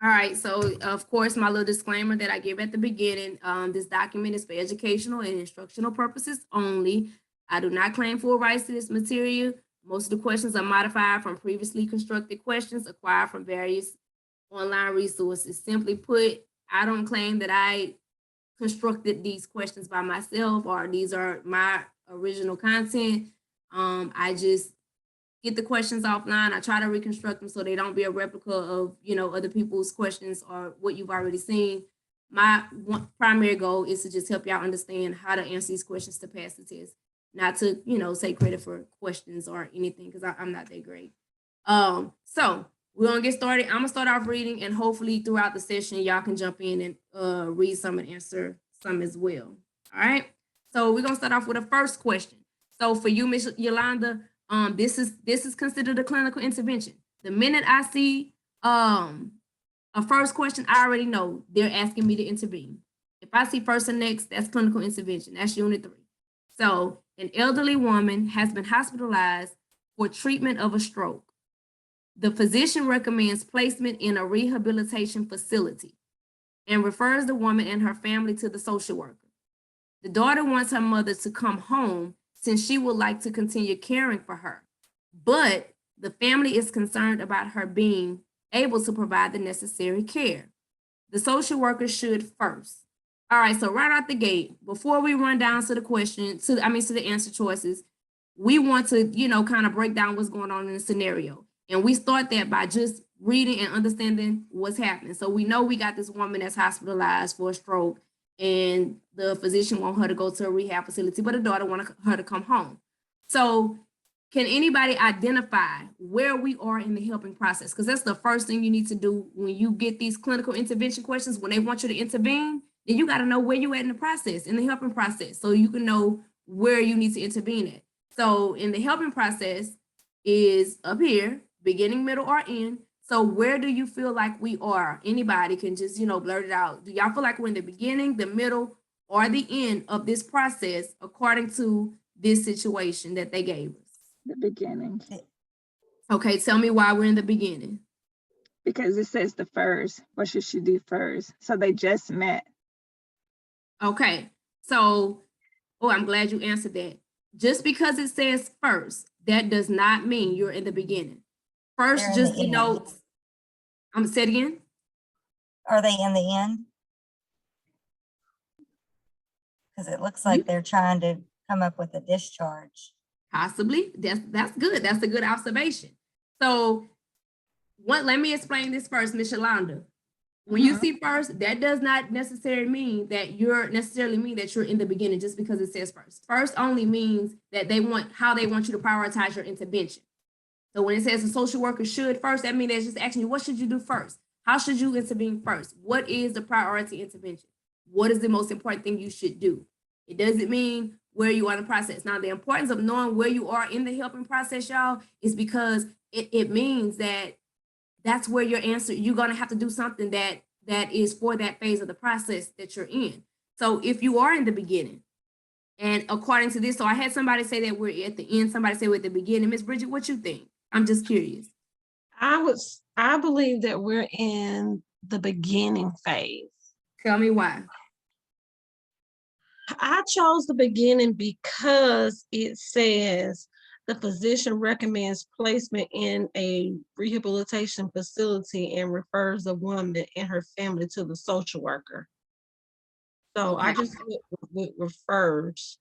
All right, so of course, my little disclaimer that I give at the beginning, this document is for educational and instructional purposes only. I do not claim full rights to this material. Most of the questions are modified from previously constructed questions acquired from various online resources. Simply put, I don't claim that I constructed these questions by myself or these are my original content. I just get the questions offline. I try to reconstruct them so they don't be a replica of, other people's questions or what you've already seen. My primary goal is to just help y'all understand how to answer these questions to pass the test, not to, take credit for questions or anything, because I'm not that great. So we're gonna get started. I'm gonna start off reading, and hopefully throughout the session, y'all can jump in and read some and answer some as well. All right. So we're gonna start off with a first question. So for you, Ms. Yolanda, this is considered a clinical intervention. The minute I see a first question, I already know they're asking me to intervene. If I see first and next, that's clinical intervention. That's unit 3. So an elderly woman has been hospitalized for treatment of a stroke. The physician recommends placement in a rehabilitation facility and refers the woman and her family to the social worker. The daughter wants her mother to come home since she would like to continue caring for her, but the family is concerned about her being able to provide the necessary care. The social worker should first. All right, so right out the gate, before we run down to the question, to the answer choices, we want to, kind of break down what's going on in the scenario. And we start that by just reading and understanding what's happening. So we know we got this woman that's hospitalized for a stroke, and the physician want her to go to a rehab facility, but the daughter want her to come home. So can anybody identify where we are in the helping process? Because that's the first thing you need to do when you get these clinical intervention questions. When they want you to intervene, then you got to know where you at in the process, in the helping process, so you can know where you need to intervene at. So in the helping process is up here, beginning, middle, or end. So where do you feel like we are? Anybody can just, blurt it out. Do y'all feel like we're in the beginning, the middle, or the end of this process according to this situation that they gave us? The beginning. Okay, tell me why we're in the beginning. Because it says the first. What should she do first? So they just met. Okay, so, I'm glad you answered that. Just because it says first, that does not mean you're in the beginning. First, just denotes, I'm gonna say it again. Are they in the end? Because it looks like they're trying to come up with a discharge. Possibly. That's good. That's a good observation. So let me explain this first, Ms. Yolanda. When you see first, that does not necessarily mean that you're in the beginning just because it says first. First only means that how they want you to prioritize your intervention. So when it says the social worker should first, that means they're just asking you, what should you do first? How should you intervene first? What is the priority intervention? What is the most important thing you should do? It doesn't mean where you are in the process. Now, the importance of knowing where you are in the helping process, y'all, is because it means that that's where your answer, you're going to have to do something that is for that phase of the process that you're in. So if you are in the beginning, and according to this, so I had somebody say that we're at the end, somebody say we're at the beginning. Ms. Bridget, what you think? I'm just curious. I believe that we're in the beginning phase. Tell me why. I chose the beginning because it says the physician recommends placement in a rehabilitation facility and refers the woman and her family to the social worker. So I just went refers.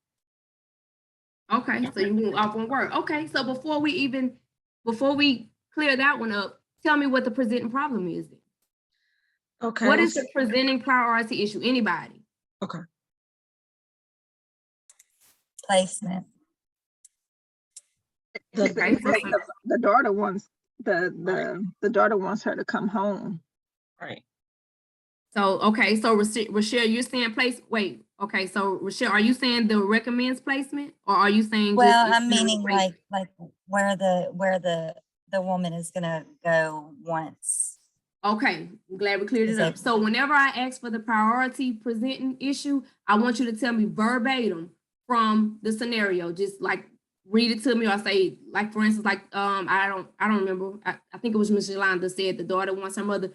Okay, so you went off one word. Okay, so before we clear that one up, tell me what the presenting problem is then. Okay. What is the presenting priority issue? Anybody? Okay. Placement. The daughter wants the daughter wants her to come home. Right. So okay, so Rochelle, you're saying place. Wait, okay, so Rochelle, are you saying the recommends placement, or are you saying? Well, I'm meaning like where the woman is gonna go once. Okay, I'm glad we cleared it up. So whenever I ask for the priority presenting issue, I want you to tell me verbatim from the scenario. Just like read it to me, or say, like, for instance, like I don't remember. I think it was Ms. Yolanda said the daughter wants her mother.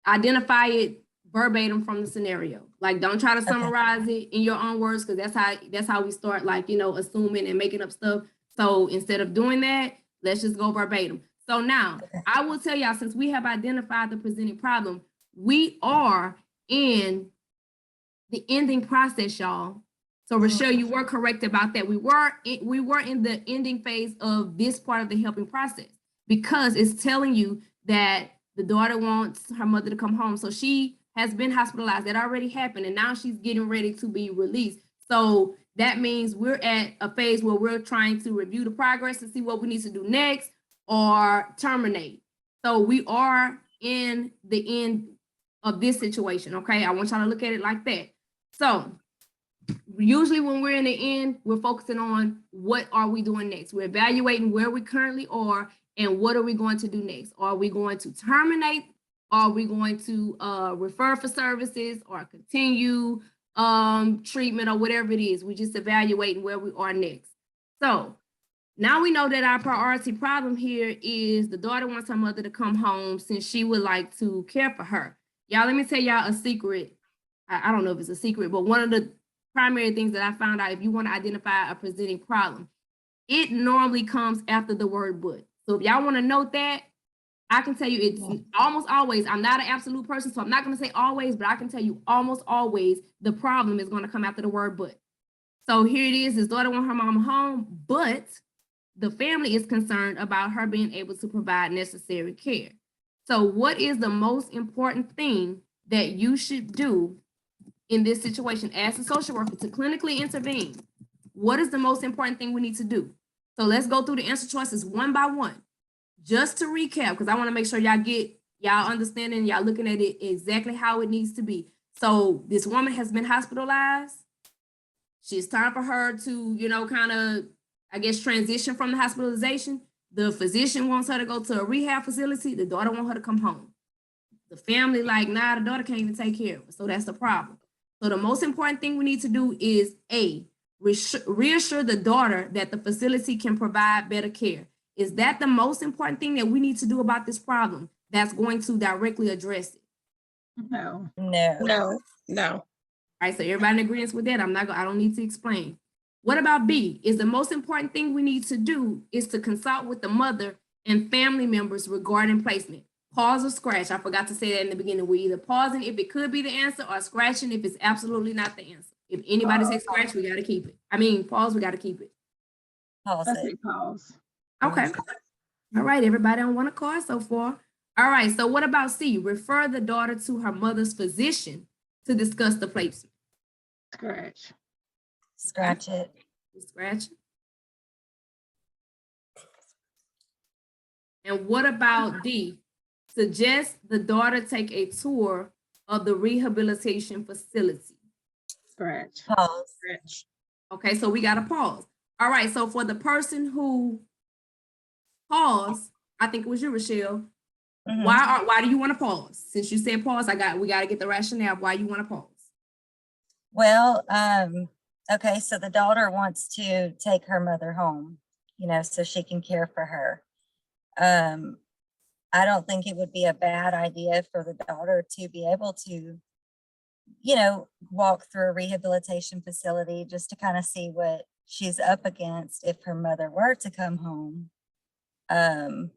identify it verbatim from the scenario. Like, don't try to Okay. summarize it in your own words, because that's how we start, like, assuming and making up stuff. So instead of doing that, let's just go verbatim. So now, Okay. I will tell y'all, since we have identified the presenting problem, we are in the ending process, y'all. So Rochelle, you were correct about that. We were in the ending phase of this part of the helping process, because it's telling you that the daughter wants her mother to come home. So she has been hospitalized. That already happened, and now she's getting ready to be released. So that means we're at a phase where we're trying to review the progress and see what we need to do next or terminate. So we are in the end of this situation, okay? I want y'all to look at it like that. So usually when we're in the end, we're focusing on what are we doing next. We're evaluating where we currently are and what are we going to do next. Are we going to terminate? Are we going to refer for services or continue treatment or whatever it is? We're just evaluating where we are next. So now we know that our priority problem here is the daughter wants her mother to come home since she would like to care for her. Y'all, let me tell y'all a secret. I don't know if it's a secret, but one of the primary things that I found out, if you want to identify a presenting problem, it normally comes after the word but. So if y'all want to note that, I can tell you it's almost always, I'm not an absolute person, so I'm not going to say always, but I can tell you almost always the problem is going to come after the word but. So here it is, his daughter wants her mama home, but the family is concerned about her being able to provide necessary care. So what is the most important thing that you should do in this situation as a social worker to clinically intervene? What is the most important thing we need to do? So let's go through the answer choices one by one. Just to recap, because I want to make sure y'all understanding, y'all looking at it exactly how it needs to be. So this woman has been hospitalized. It's time for her to, kind of, I guess, transition from the hospitalization. The physician wants her to go to a rehab facility. The daughter wants her to come home. The family like, nah, the daughter can't even take care of her. So that's the problem. So the most important thing we need to do is reassure the daughter that the facility can provide better care. Is that the most important thing that we need to do about this problem that's going to directly address it? No. No. All right, so everybody in agreement with that? I don't need to explain. What about B? Is the most important thing we need to do is to consult with the mother and family members regarding placement. Pause or scratch. I forgot to say that in the beginning. We're either pausing if it could be the answer or scratching if it's absolutely not the answer. If anybody says scratch, we got to keep it. I mean, pause, we got to keep it. Pause Let's it. say pause. Okay. All right, everybody on one accord so far. All right, so what about C? Refer the daughter to her mother's physician to discuss the placement. Scratch. Scratch it. Scratch. And what about D? Suggest the daughter take a tour of the rehabilitation facility. Scratch. Pause. Scratch. Okay, so we got to pause. All right, so for the person who paused, I think it was you, Rochelle. Mhm. Why do you want to pause? Since you said pause, we got to get the rationale of why you want to pause. Well, okay, so the daughter wants to take her mother home, so she can care for her. I don't think it would be a bad idea for the daughter to be able to, walk through a rehabilitation facility just to kind of see what she's up against if her mother were to come home. Okay.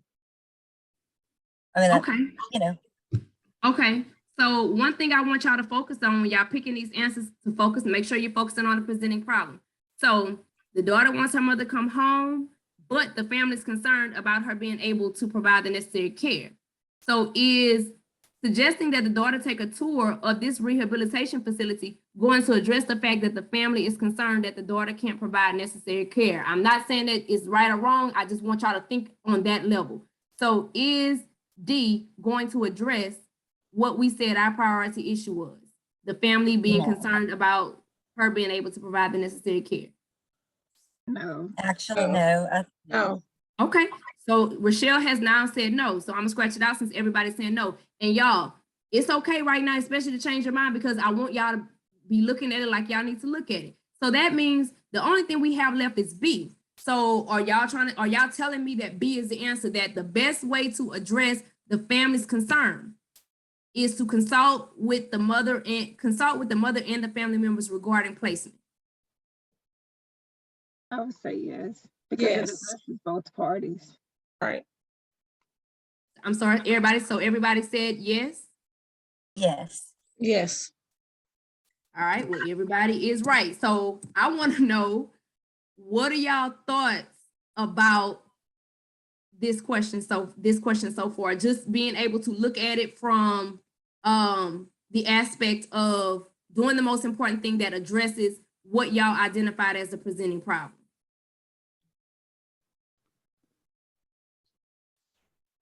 Okay. So one thing I want y'all to focus on when y'all picking these answers to focus, make sure you're focusing on the presenting problem. So the daughter wants her mother to come home, but the family's concerned about her being able to provide the necessary care. So is suggesting that the daughter take a tour of this rehabilitation facility going to address the fact that the family is concerned that the daughter can't provide necessary care? I'm not saying that it's right or wrong. I just want y'all to think on that level. So is D going to address what we said our priority issue was? The family being concerned about her being able to provide the necessary care. No. Actually, no. No. Okay, so Rochelle has now said no, so I'm gonna scratch it out since everybody's saying no. And y'all, it's okay right now, especially to change your mind, because I want y'all to be looking at it like y'all need to look at it. So that means the only thing we have left is B. So are y'all telling me that B is the answer, that the best way to address the family's concern is to consult with the mother and the family members regarding placement. I would say yes, because it Yes. addresses both parties. Right. I'm sorry, everybody. So everybody said yes. Yes. Yes. All right. Well, everybody is right. So I want to know, what are y'all thoughts about this question? So far, just being able to look at it from the aspect of doing the most important thing that addresses what y'all identified as the presenting problem.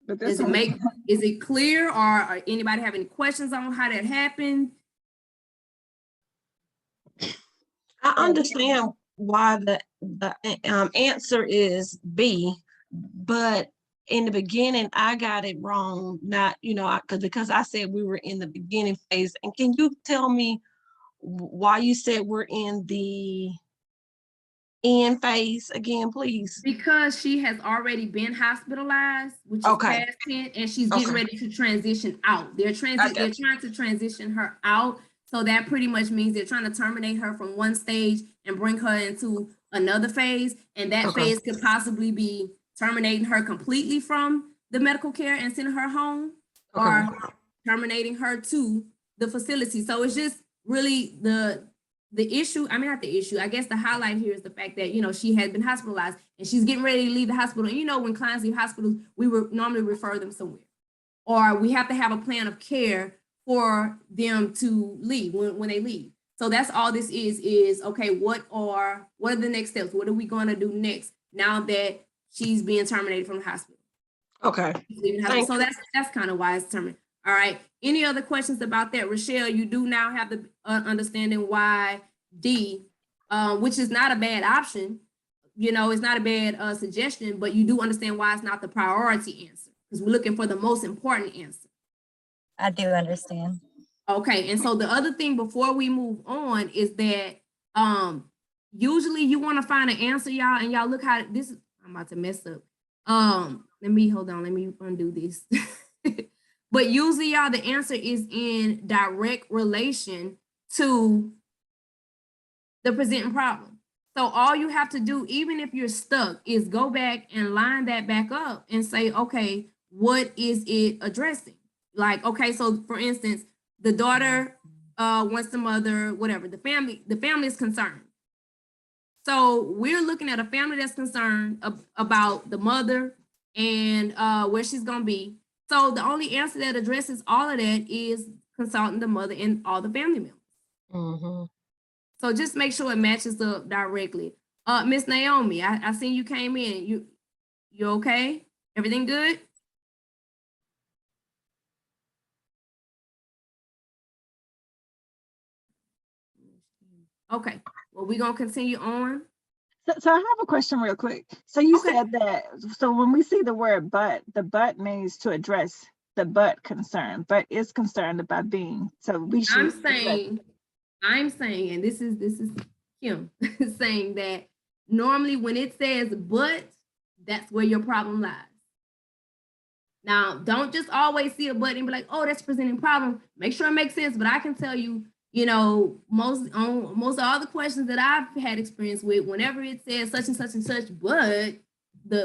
But Does this it one, is it clear, or anybody have any questions on how that happened? I understand why the answer is B, but in the beginning, I got it wrong. Not, because I said we were in the beginning phase. And can you tell me why you said we're in the end phase again, please? Because she has already been hospitalized, which is Okay. past tense, and she's getting Okay. ready to transition out. They're trying to transition her out. So that pretty much means they're trying to terminate her from one stage and bring her into another phase. And that Okay. phase could possibly be terminating her completely from the medical care and sending her home, or terminating her to the facility. So it's just really the issue. I mean, not the issue. I guess the highlight here is the fact that, she has been hospitalized and she's getting ready to leave the hospital. And when clients leave hospitals, we would normally refer them somewhere, or we have to have a plan of care for them to leave when they leave. So that's all this is okay, what are the next steps? What are we going to do next now that she's being terminated from the hospital? Okay. So that's kind of why it's terminated. All right. Any other questions about that? Rochelle, you do now have the understanding why D, which is not a bad option. It's not a bad suggestion, but you do understand why it's not the priority answer, because we're looking for the most important answer. I do understand. Okay, and so the other thing before we move on is that usually you want to find an answer, y'all, and y'all look how this is. I'm about to mess up. Let me undo this. But usually, y'all, the answer is in direct relation to the presenting problem. So all you have to do, even if you're stuck, is go back and line that back up and say, okay, what is it addressing? Like, okay, so for instance, the daughter wants the mother, whatever, the family is concerned. So we're looking at a family that's concerned about the mother and where she's gonna be. So the only answer that addresses all of that is consulting the mother and all the family members. Mm-hmm. So just make sure it matches up directly. Miss Naomi, I seen you came in. You okay? Everything good? Okay. Well, we're gonna continue on. so I have a question real quick. So you Okay. said that, so when we see the word but, the but means to address the but concern, but is concerned about being, so we should. I'm saying, and this is Kim saying that normally when it says but, that's where your problem lies. Now, don't just always see a but and be like, oh, that's presenting problem. Make sure it makes sense. But I can tell you, most all the questions that I've had experience with, whenever it says such and such and such, but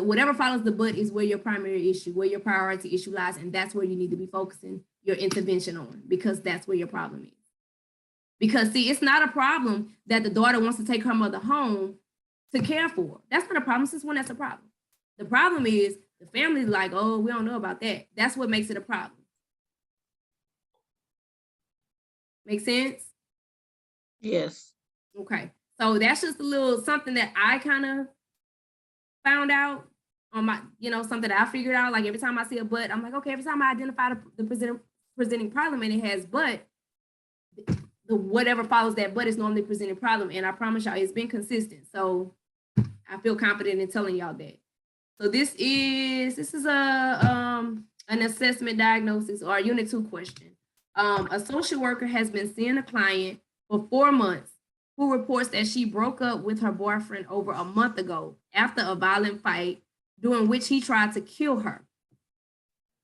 whatever follows the but is where your primary issue, where your priority issue lies, and that's where you need to be focusing your intervention on, because that's where your problem is. Because see, it's not a problem that the daughter wants to take her mother home to care for. That's not a problem. Since when that's a problem? The problem is the family's like, oh, we don't know about that. That's what makes it a problem. Make sense? Yes. Okay. So that's just a little something that I kind of found out on my, something that I figured out. Like every time I see a but, I'm like, okay, every time I identify the presenting problem and it has but, the whatever follows that but is normally presenting problem. And I promise y'all, it's been consistent. So I feel confident in telling y'all that. So this is an assessment diagnosis or a unit 2 question. A social worker has been seeing a client for 4 months who reports that she broke up with her boyfriend over a month ago after a violent fight during which he tried to kill her.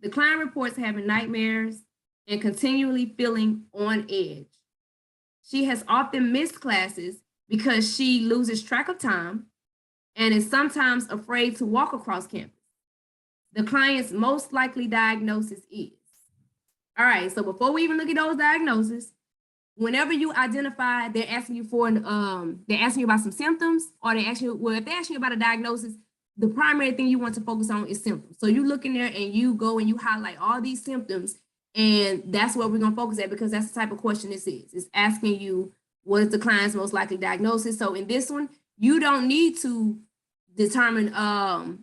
The client reports having nightmares and continually feeling on edge. She has often missed classes because she loses track of time and is sometimes afraid to walk across campus. The client's most likely diagnosis is. All right, so before we even look at those diagnoses, whenever you identify, they're asking you about some symptoms, or they ask you, well, if they ask you about a diagnosis, the primary thing you want to focus on is symptoms. So you look in there and you go and you highlight all these symptoms, and that's what we're gonna focus at, because that's the type of question this is. It's asking you what is the client's most likely diagnosis. So in this one, you don't need to determine a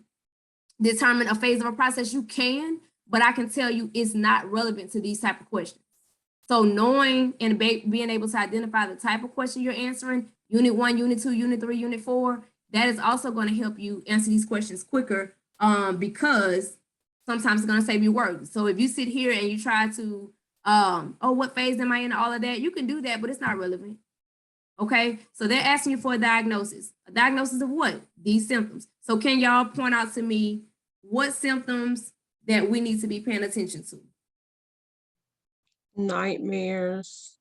phase of a process. You can, but I can tell you it's not relevant to these type of questions. So knowing and being able to identify the type of question you're answering, unit 1, unit 2, unit 3, unit 4, that is also going to help you answer these questions quicker, because sometimes it's going to save you work. So if you sit here and you try to, oh, what phase am I in, all of that, you can do that, but it's not relevant. Okay, so they're asking you for a diagnosis. A diagnosis of what? These symptoms. So can y'all point out to me what symptoms that we need to be paying attention to? Nightmares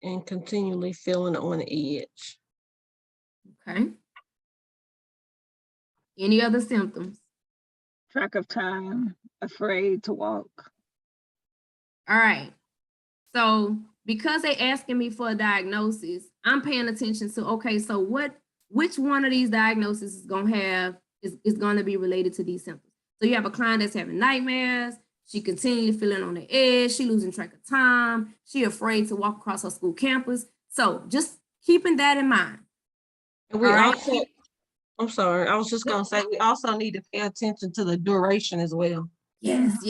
and continually feeling on edge. Okay. Any other symptoms? Track of time, afraid to walk. All right. So because they asking me for a diagnosis, I'm paying attention to, okay, so which one of these diagnoses is gonna be related to these symptoms. So you have a client that's having nightmares, she continually feeling on the edge, she losing track of time, she afraid to walk across her school campus. So just keeping that in mind. And we All right. also, I'm sorry, I was just gonna say, we also need to pay attention to the duration as well. Yes.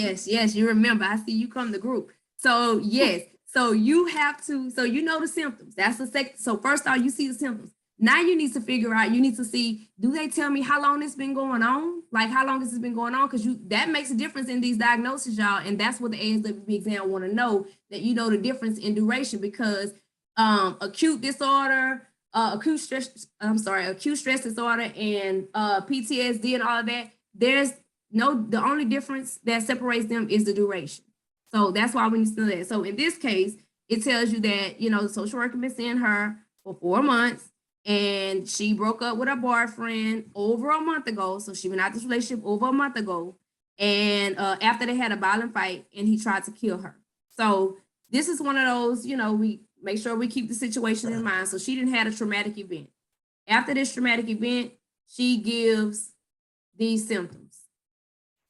You remember, I see you come to group. So yes, so you have to, so you know the symptoms. That's the second. So first off, you see the symptoms. Now you need to figure out, you need to see, do they tell me how long it's been going on? Like how long has this been going on? Because that makes a difference in these diagnoses, y'all. And that's what the ASWBEXAM want to know, that you know the difference in duration, because acute disorder, acute stress disorder, and PTSD and all of that, the only difference that separates them is the duration. So that's why we need to know that. So in this case, it tells you that, the social worker been seeing her for 4 months, and she broke up with her boyfriend over a month ago. So she been out this relationship over a month ago. And after they had a violent fight, and he tried to kill her. So this is one of those, we make sure we keep the situation in mind. So she didn't have a traumatic event. After this traumatic event, she gives these symptoms.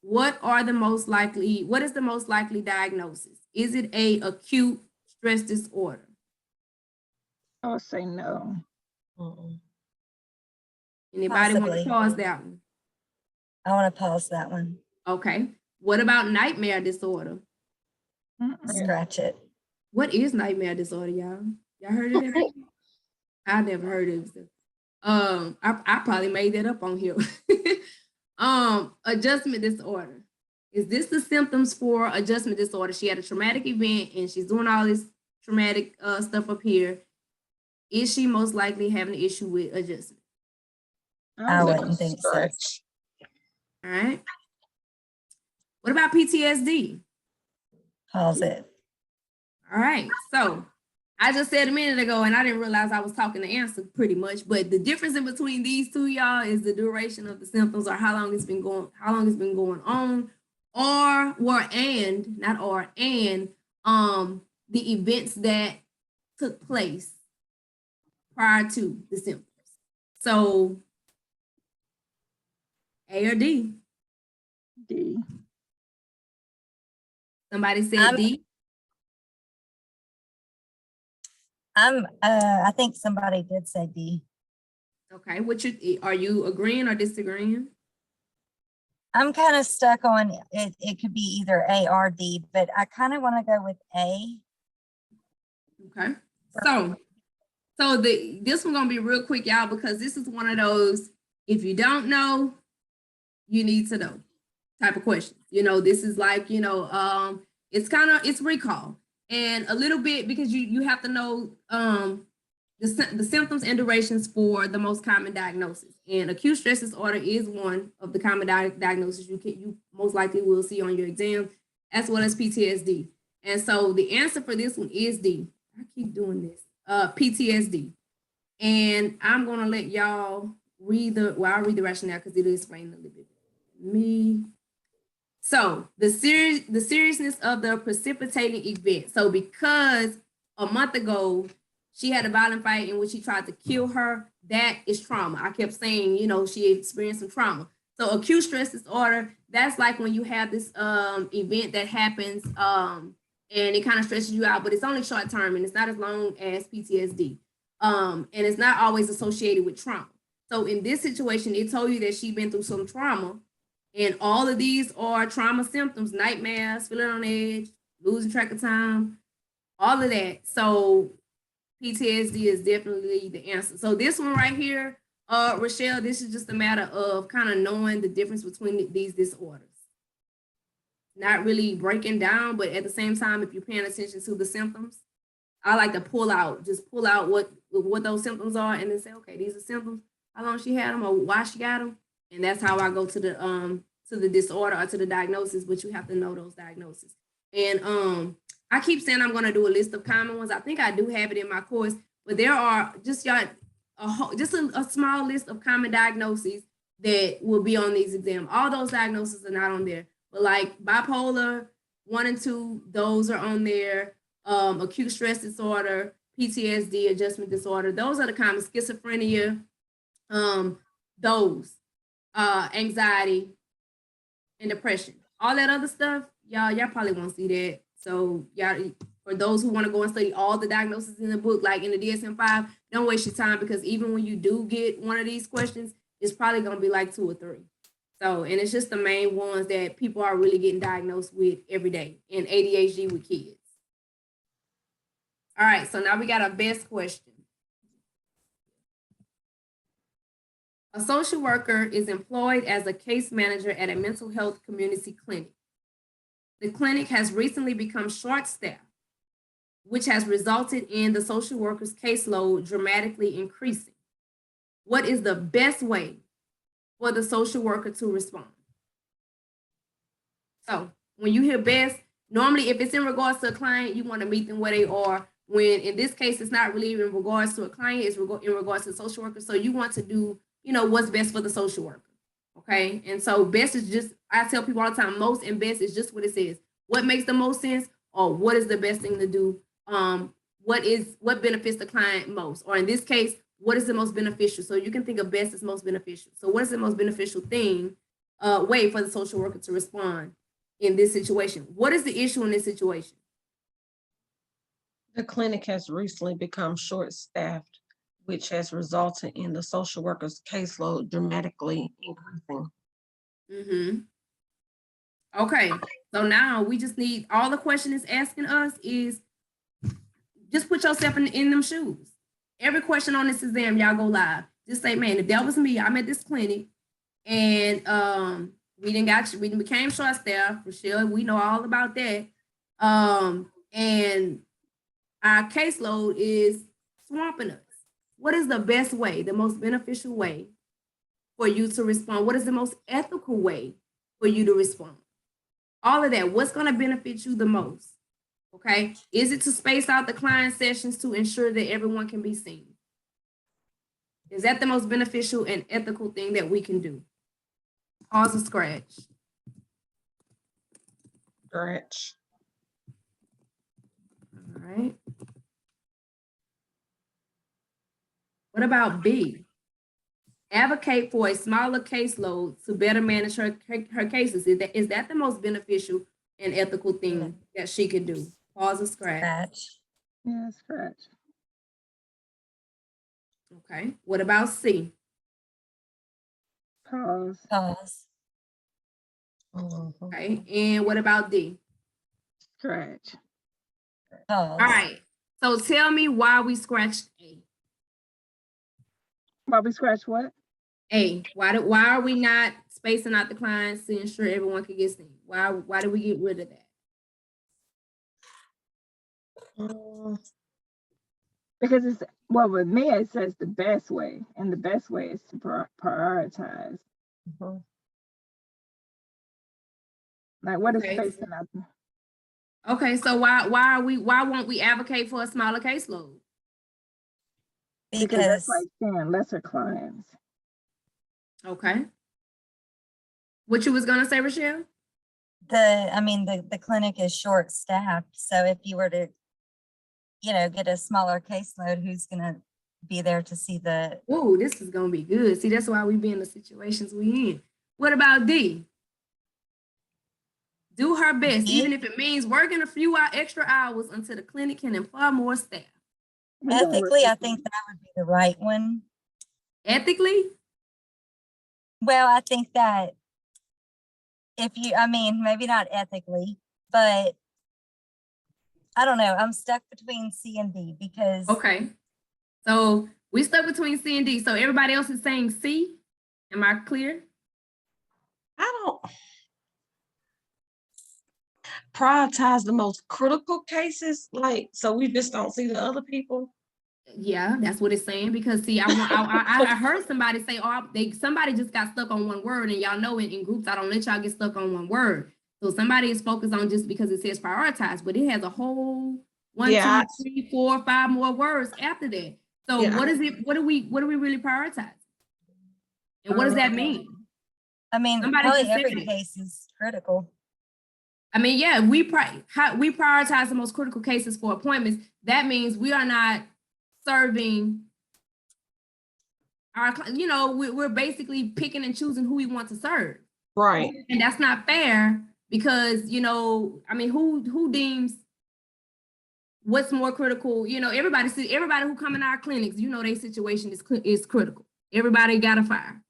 What is the most likely diagnosis? Is it a acute stress disorder? I would say no. Anybody want to Possibly. pause that one? I want to pause that one. Okay. What about nightmare disorder? Scratch it. What is nightmare disorder, y'all? Y'all heard of it? I never heard of it. I probably made that up on here. Adjustment disorder. Is this the symptoms for adjustment disorder? She had a traumatic event and she's doing all this traumatic stuff up here. Is she most likely having an issue with adjustment? I wouldn't think so. All right. What about PTSD? Pause it. All right. So I just said a minute ago, and I didn't realize I was talking the answer pretty much, but the difference in between these two, y'all, is the duration of the symptoms, or how long it's been going on, the events that took place prior to the symptoms. So A or D? D. Somebody said D? I think somebody did say D. Okay, are you agreeing or disagreeing? I'm kind of stuck on it. It could be either A or D, but I kind of want to go with A. Okay. So this one's gonna be real quick, y'all, because this is one of those, if you don't know, you need to know type of question. This is like, it's recall. And a little bit, because you have to know the symptoms and durations for the most common diagnosis. And acute stress disorder is one of the common diagnoses you most likely will see on your exam, as well as PTSD. And so the answer for this one is D. I keep doing this. PTSD. And I'm gonna let y'all read I'll read the rationale because it'll explain a little bit. Me. So the seriousness of the precipitating event. So because a month ago she had a violent fight in which he tried to kill her, that is trauma. I kept saying, you know, she experienced some trauma. So acute stress disorder, that's like when you have this event that happens and it kind of stresses you out, but it's only short term and it's not as long as PTSD. And it's not always associated with trauma. So in this situation, it told you that she'd been through some trauma, and all of these are trauma symptoms: nightmares, feeling on edge, losing track of time, all of that. So PTSD is definitely the answer. So this one right here, Rochelle, this is just a matter of kind of knowing the difference between these disorders. Not really breaking down, but at the same time, if you're paying attention to the symptoms, I like to pull out what those symptoms are and then say, okay, these are symptoms, how long she had them or why she got them. And that's how I go to the disorder or to the diagnosis, but you have to know those diagnoses. And I keep saying I'm going to do a list of common ones. I think I do have it in my course, but there are just a small list of common diagnoses that will be on these exams. All those diagnoses are not on there, but like bipolar 1 and 2, those are on there. Acute stress disorder, PTSD, adjustment disorder, those are the common. Schizophrenia, anxiety and depression. All that other stuff, y'all probably won't see that. So y'all, for those who want to go and study all the diagnoses in the book, like in the DSM-5, don't waste your time, because even when you do get one of these questions, it's probably going to be like 2 or 3. So, and it's just the main ones that people are really getting diagnosed with every day, and ADHD with kids. All right, so now we got our best question. A social worker is employed as a case manager at a mental health community clinic. The clinic has recently become short-staffed, which has resulted in the social worker's caseload dramatically increasing. What is the best way for the social worker to respond? So when you hear best, normally if it's in regards to a client, you want to meet them where they are. When in this case, it's not really in regards to a client, it's in regards to the social worker. So you want to do, you know, what's best for the social worker. Okay. And so best is just, I tell people all the time, most and best is just what it says. What makes the most sense, or what is the best thing to do? What benefits the client most? Or in this case, what is the most beneficial? So you can think of best as most beneficial. So what is the most beneficial way for the social worker to respond in this situation? What is the issue in this situation? The clinic has recently become short-staffed, which has resulted in the social worker's caseload dramatically increasing. Mm-hmm. Okay, so now we just need, all the question is asking us is just put yourself in them shoes. Every question on this exam, y'all go live. Just say, man, if that was me, I'm at this clinic and we became short-staffed. Rochelle, we know all about that. And our caseload is swamping us. What is the best way, the most beneficial way for you to respond? What is the most ethical way for you to respond? All of that, what's going to benefit you the most? Okay, is it to space out the client sessions to ensure that everyone can be seen? Is that the most beneficial and ethical thing that we can do? Pause and scratch. Scratch. All right. What about B? Advocate for a smaller caseload to better manage her cases. Is that the most beneficial and ethical thing that she could do? Pause and scratch. Scratch. Yeah, scratch. Okay. What about C? Pause. Pause. Okay. And what about D? Scratch. Pause. All right. So tell me why we scratched A. Why we scratch what? A. Why are we not spacing out the clients to ensure everyone can get seen? Why do we get rid of that? Because it's, well, with me, it says the best way, and the best way is to prioritize. Mhm. Like, what is Okay. spacing out? Okay, so why won't we advocate for a smaller caseload? Because that's Because like saying lesser clients. Okay. What you was gonna say, Rochelle? the clinic is short staffed. So if you were to, get a smaller caseload, who's gonna be there to see the, Ooh, this is gonna be good. See, that's why we be in the situations we in. What about D? Do her best, D? even if it means working a few extra hours until the clinic can employ more staff. We gonna work ethically, I with think them. that would be the right one. Ethically? Well, I think that maybe not ethically, but I don't know. I'm stuck between C and D because Okay. So we stuck between C and D. So everybody else is saying C. Am I clear? I don't prioritize the most critical cases, like, so we just don't see the other people. Yeah, that's what it's saying. Because see, I heard somebody say, oh, somebody just got stuck on one word, and y'all know in groups I don't let y'all get stuck on one word. So somebody is focused on just because it says prioritize, but it has a whole 1, Yeah, 2, 3, 4, 5 more words after that. So Yeah. what is it? What do we really prioritize? And what does that mean? Somebody probably just said every it. case is critical. I mean, yeah, we prioritize the most critical cases for appointments. That means we are not serving our, we're basically picking and choosing who we want to serve. right. And that's not fair because, who deems what's more critical? Everybody who come in our clinics, their situation is critical. Everybody got a fire.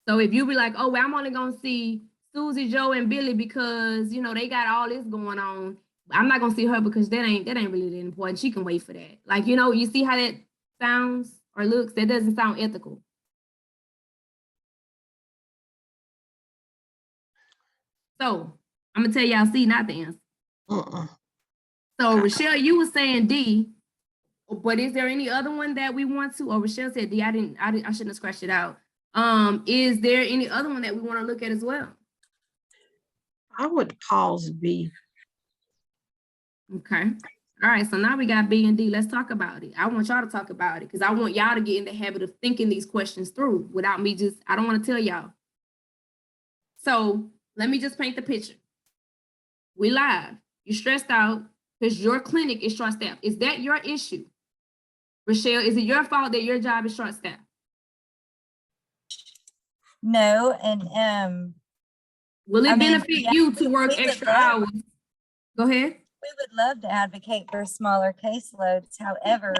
So if you be like, oh, well, I'm only gonna see Susie, Joe, and Billy because they got all this going on. I'm not gonna see her because that ain't really that important. She can wait for that. Like, you see how that sounds or looks? That doesn't sound ethical. So I'm gonna tell y'all C, not the answer. So Rochelle, you were saying D, but is there any other one that we want to? Or Rochelle said D. I shouldn't have scratched it out. Is there any other one that we want to look at as well? I would pause B. Okay. All right. So now we got B and D. Let's talk about it. I want y'all to talk about it because I want y'all to get in the habit of thinking these questions through without me I don't want to tell y'all. So let me just paint the picture. We live. You're stressed out because your clinic is short-staffed. Is that your issue? Rochelle, is it your fault that your job is short-staffed? No, and will it benefit you to work we would extra love- hours? Go ahead. we would love to advocate for smaller caseloads. However,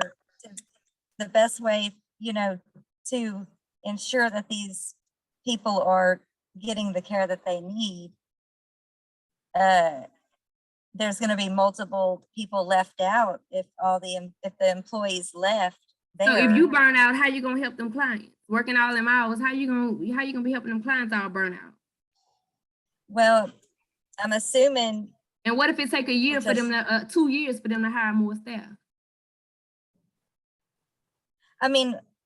the best way, to ensure that these people are getting the care that they need, there's going to be multiple people left out if the employees left there. So if you burn out, how you gonna help them clients? Working all them hours, how you gonna be helping them clients all burn out? Well, I'm assuming. And what if it take a year for them to 2 years for them to hire more staff?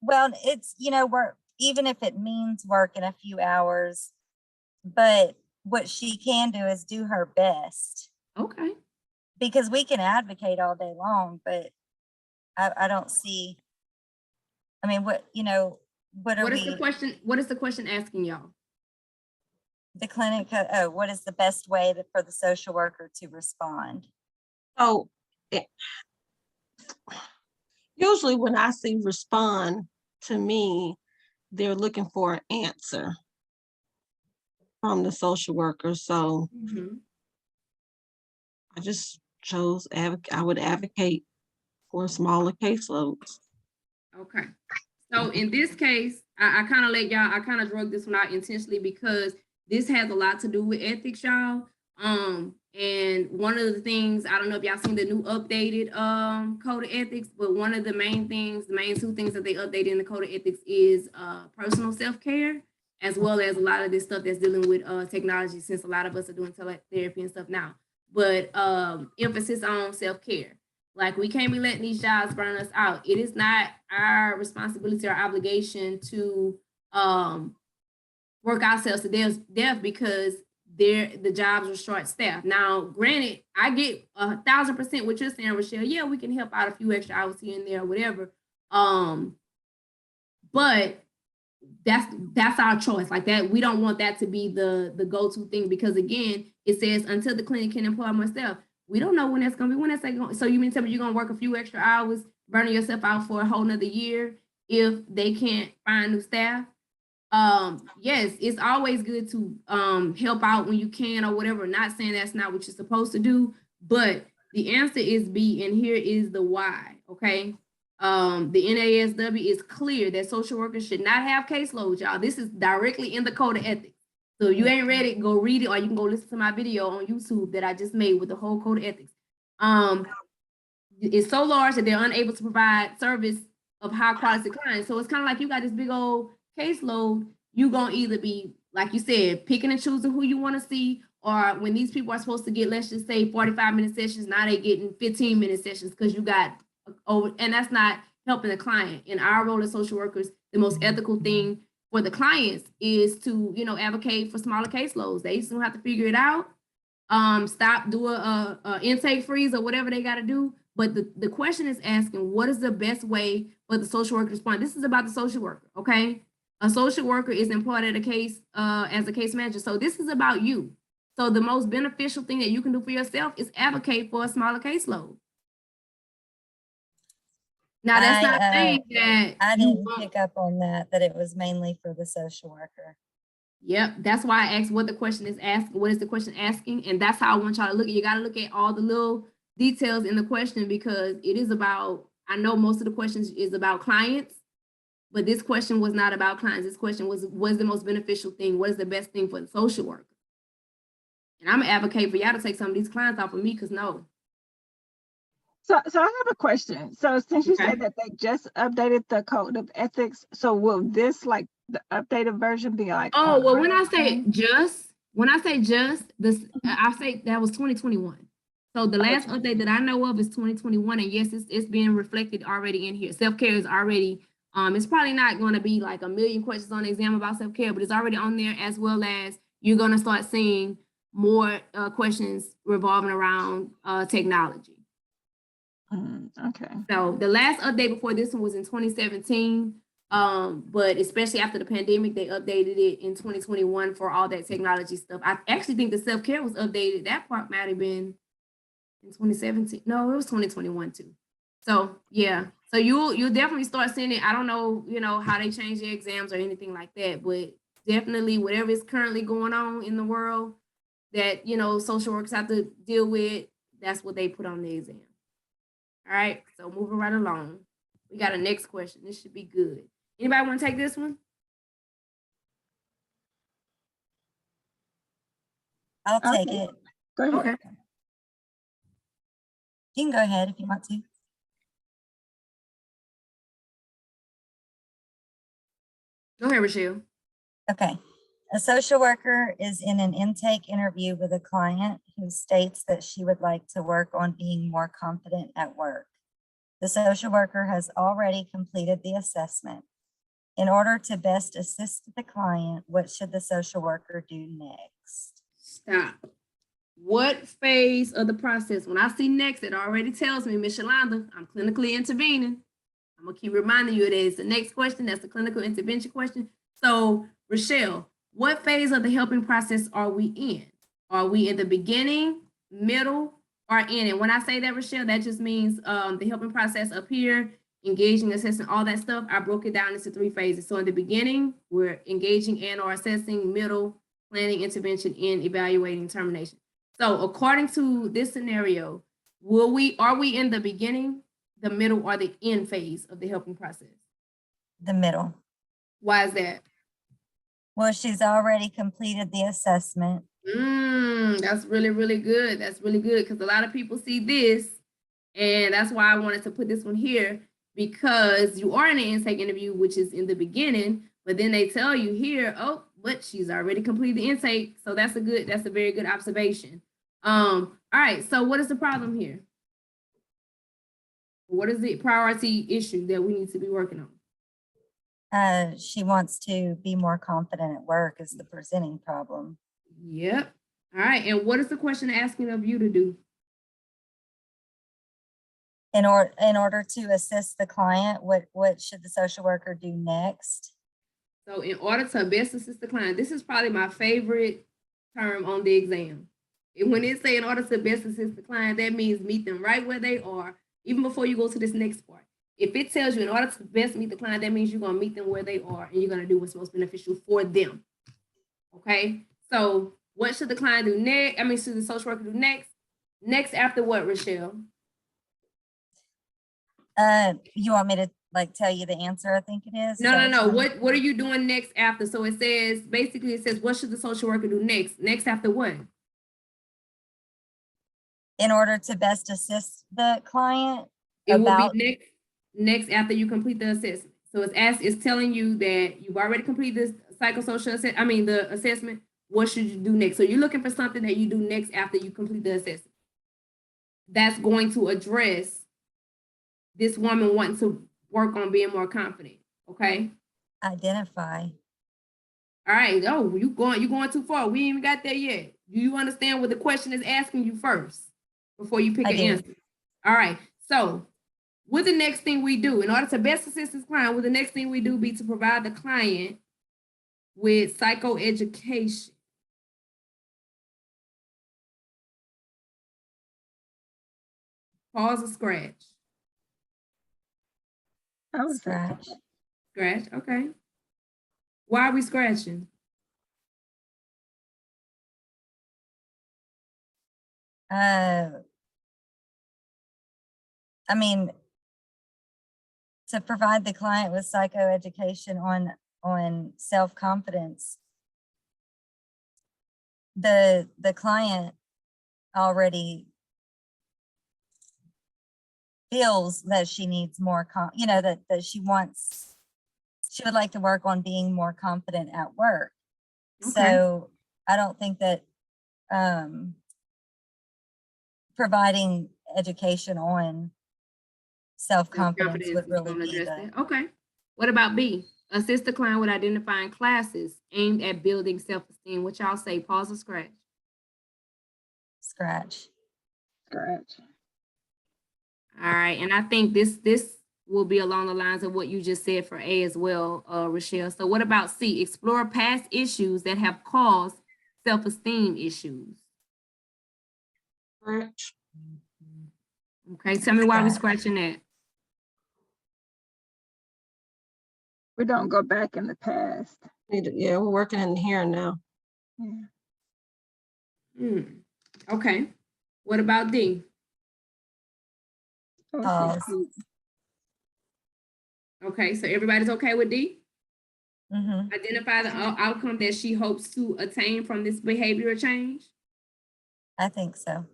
Well, it's, even if it means working a few hours, but what she can do is do her best. Okay. Because we can advocate all day long, but I don't see, what is the question? What is the question asking y'all? The clinic, what is the best way for the social worker to respond? So usually when I see respond, to me, they're looking for an answer from the social worker. So I just chose, I would advocate for smaller caseloads. Okay. So in this case, I kind of drug this one out intentionally because this has a lot to do with ethics, y'all. And one of the things, I don't know if y'all seen the new updated code of ethics, but one of the main two things that they updated in the code of ethics is personal self-care, as well as a lot of this stuff that's dealing with technology, since a lot of us are doing teletherapy and stuff now. But emphasis on self-care. Like, we can't be letting these jobs burn us out. It is not our responsibility or obligation to work ourselves to death because the jobs are short staffed. Now, granted, I get 1,000% what you're saying, Rochelle. Yeah, we can help out a few extra hours here and there, or whatever. But that's our choice. Like that, we don't want that to be the go-to thing, because again, it says until the clinic can employ more staff. We don't know when that's gonna be. When that's going. So you mean tell me you're gonna work a few extra hours, burning yourself out for a whole nother year if they can't find new staff? Yes, it's always good to help out when you can or whatever. Not saying that's not what you're supposed to do, but the answer is B, and here is the why. Okay. The NASW is clear that social workers should not have caseloads, y'all. This is directly in the code of ethics. So if you ain't read it, go read it, or you can go listen to my video on YouTube that I just made with the whole code of ethics. It's so large that they're unable to provide service of high quality clients. So it's kind of like you got this big old caseload. You gonna either be, like you said, picking and choosing who you want to see, or when these people are supposed to get, let's just say 45-minute sessions, now they getting 15-minute sessions because you got over, and that's not helping the client. In our role as social workers, the most ethical thing for the clients is to, advocate for smaller caseloads. They just don't have to figure it out. Stop doing a intake freeze or whatever they got to do. But the question is asking, what is the best way for the social worker to respond? This is about the social worker, okay? A social worker is employed at a case as a case manager. So this is about you. So the most beneficial thing that you can do for yourself is advocate for a smaller caseload. Now that's not saying that I didn't pick up on that it was mainly for the social worker. Yep, that's why I asked what the question is asking. What is the question asking? And that's how I want y'all to look at. You got to look at all the little details in the question, because it is about, I know most of the questions is about clients, but this question was not about clients. This question was, what is the most beneficial thing? What is the best thing for the social worker? And I'm gonna advocate for y'all to take some of these clients off of me, because no. So I have a question. So since you said that they just updated the code of ethics, so will this, like, the updated version be like? Oh, well, when I say just, this, I say that was 2021. So the last update that I know of is 2021, and yes, it's being reflected already in here. Self-care is already, it's probably not going to be like a million questions on the exam about self-care, but it's already on there, as well as you're going to start seeing more questions revolving around technology. Okay. So the last update before this one was in 2017, but especially after the pandemic, they updated it in 2021 for all that technology stuff. I actually think the self-care was updated. That part might have been in 2017. No, it was 2021 too. So yeah, so you'll definitely start seeing it. I don't know, how they change the exams or anything like that, but definitely whatever is currently going on in the world that, social workers have to deal with, that's what they put on the exam. All right, so moving right along. We got a next question. This should be good. Anybody want to take this one? I'll take it. Go ahead. Okay. You can go ahead if you want to. Go ahead, Rochelle. Okay. A social worker is in an intake interview with a client who states that she would like to work on being more confident at work. The social worker has already completed the assessment. In order to best assist the client, what should the social worker do next? Stop. What phase of the process? When I see next, it already tells me, Ms. Yolanda, I'm clinically intervening. I'm gonna keep reminding you that it's the next question. That's the clinical intervention question. So, Rochelle, what phase of the helping process are we in? Are we in the beginning, middle, or end? And when I say that, Rochelle, that just means the helping process up here, engaging, assessing, all that stuff. I broke it down into 3 phases. So in the beginning, we're engaging and or assessing, middle, planning, intervention, and evaluating, termination. So according to this scenario, are we in the beginning, the middle, or the end phase of the helping process? The middle. Why is that? Well, she's already completed the assessment. That's really, really good. That's really good, because a lot of people see this, and that's why I wanted to put this one here, because you are in an intake interview, which is in the beginning, but then they tell you here, oh, but she's already completed the intake. So that's a very good observation. All right, so what is the problem here? What is the priority issue that we need to be working on? She wants to be more confident at work is the presenting problem. Yep. right, and what is the question asking of you to do? In order to assist the client, what should the social worker do next? So in order to best assist the client, this is probably my favorite term on the exam. And when it say in order to best assist the client, that means meet them right where they are, even before you go to this next part. If it tells you in order to best meet the client, that means you're gonna meet them where they are and you're gonna do what's most beneficial for them. Okay, so what should the client do next? I mean, should the social worker do next? Next after what, Rochelle? You want me to like tell you the answer? I think it is. Is No, that no, no. you want? What are you doing next after? So it says, basically it says, what should the social worker do next? Next after what? In order to best assist the client It will about, be next after you complete the assessment. So it's telling you that you've already completed this psychosocial the assessment. What should you do next? So you're looking for something that you do next after you complete the assessment. That's going to address this woman wanting to work on being more confident. Okay. identify. All right. Oh, you going too far. We ain't even got there yet. Do you understand what the question is asking you first before you pick I an do. answer? All right. So what the next thing we do in order to best assist this client, what the next thing we do be to provide the client with psychoeducation. Pause or scratch? I would say Scratch. Scratch, okay. Why are we scratching? I mean, to provide the client with psychoeducation on self-confidence, the client already feels that she needs more, that she would like to work on being more confident at work. Okay. So I don't think that providing education on self-confidence would is really gonna be address the that. Okay. What about B? Assist the client with identifying classes aimed at building self-esteem. What y'all say? Pause or scratch? scratch. scratch. All right, and I think this will be along the lines of what you just said for A as well, Rochelle. So what about C? Explore past issues that have caused self-esteem issues. Scratch. Okay, tell me why we're Scratch. scratching that. We don't go back in the past. Yeah, we're working in the here and now. Yeah. Okay. What about D? I would say Pause. keep. Okay, so everybody's okay with D? Mm-hmm. Identify the outcome that she hopes to attain from this behavioral change. I think so.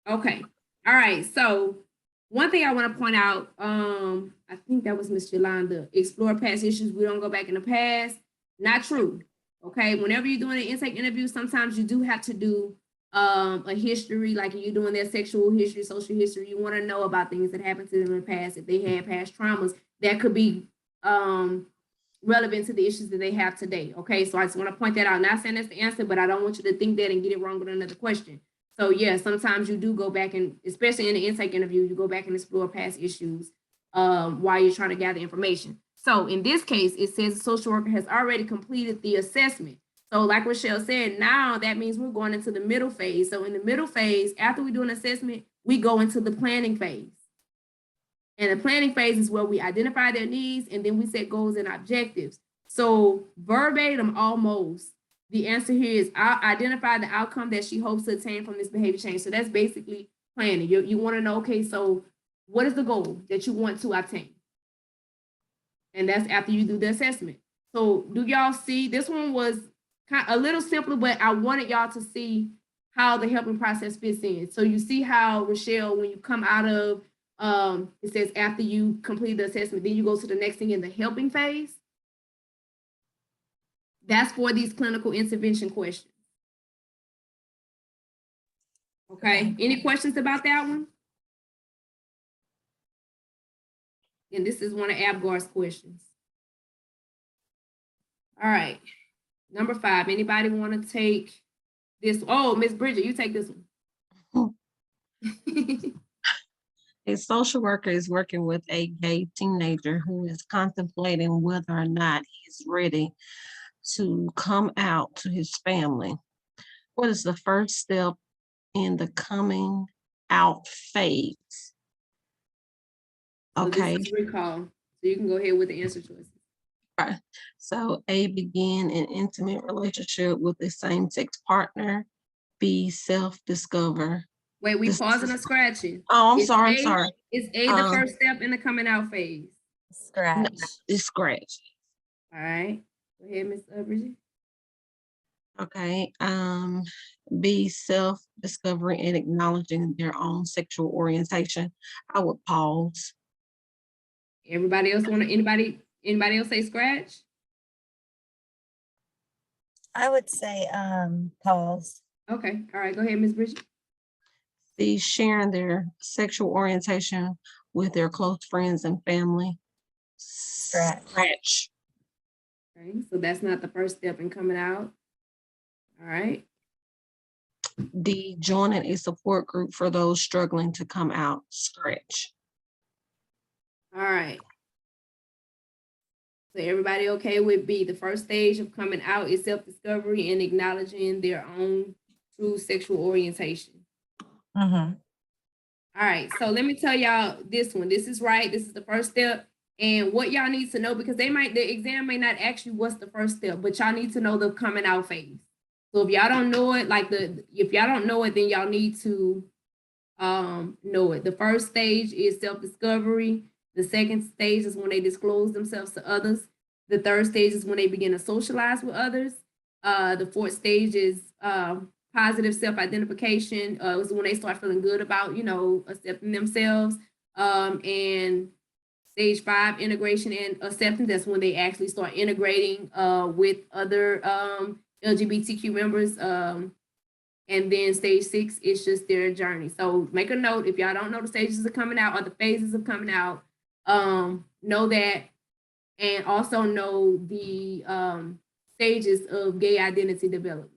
Okay. All right. So one thing I want to point out, I think that was Miss Yolanda. Explore past issues. We don't go back in the past. Not true. Okay. Whenever you're doing an intake interview, sometimes you do have to do a history, like you're doing their sexual history, social history. You want to know about things that happened to them in the past. If they had past traumas, that could be relevant to the issues that they have today. Okay. So I just want to point that out. Not saying that's the answer, but I don't want you to think that and get it wrong with another question. So yeah, sometimes you do go back and, especially in the intake interview, you go back and explore past issues while you're trying to gather information. So in this case, it says the social worker has already completed the assessment. So like Rochelle said, now that means we're going into the middle phase. So in the middle phase, after we do an assessment, we go into the planning phase. And the planning phase is where we identify their needs and then we set goals and objectives. So verbatim, almost, the answer here is identify the outcome that she hopes to attain from this behavior change. So that's basically planning. You want to know, okay, so what is the goal that you want to attain? And that's after you do the assessment. So do y'all see, this one was kind of a little simpler, but I wanted y'all to see how the helping process fits in. So you see how, Rochelle, when you come out of, it says after you complete the assessment, then you go to the next thing in the helping phase. That's for these clinical intervention questions. Okay, any questions about that one? And this is one of Abgar's questions. All right, number 5, anybody want to take this. Oh, Miss Bridget, you take this one. A social worker is working with a gay teenager who is contemplating whether or not he is ready to come out to his family. What is the first step in the coming out phase? So Okay, this is recall. So you can go ahead with the answer choices. right. So A, begin an intimate relationship with a same-sex partner. B, self-discover. Wait, we This pausing or is- scratching? Oh, I'm Is sorry, I'm A- sorry. Is A the first step in the coming out phase? Scratch. It's scratch. All right. Go ahead, Miss Bridget. Okay, B, self-discovery and acknowledging their own sexual orientation. I would pause. Everybody else want to, anybody else say scratch? I would say pause. Okay. All right. Go ahead, Miss Bridget. C, sharing their sexual orientation with their close friends and family. Scratch. Okay. So that's not the first step in coming out. All right. D, joining a support group for those struggling to come out. Scratch. All right. So everybody okay with B? The first stage of coming out is self-discovery and acknowledging their own true sexual orientation. Mm-hmm. All right, so let me tell y'all this one. This is right. This is the first step. And what y'all need to know, because the exam may not ask you what's the first step, but y'all need to know the coming out phase. So if y'all don't know it, if y'all don't know it, then y'all need to know it. The first stage is self-discovery. The second stage is when they disclose themselves to others. The third stage is when they begin to socialize with others. The fourth stage is positive self-identification. Is when they start feeling good about, accepting themselves. And stage 5, integration and acceptance. That's when they actually start integrating with other LGBTQ members. And then stage 6 is just their journey. So make a note, if y'all don't know the stages of coming out or the phases of coming out, know that, and also know the stages of gay identity development.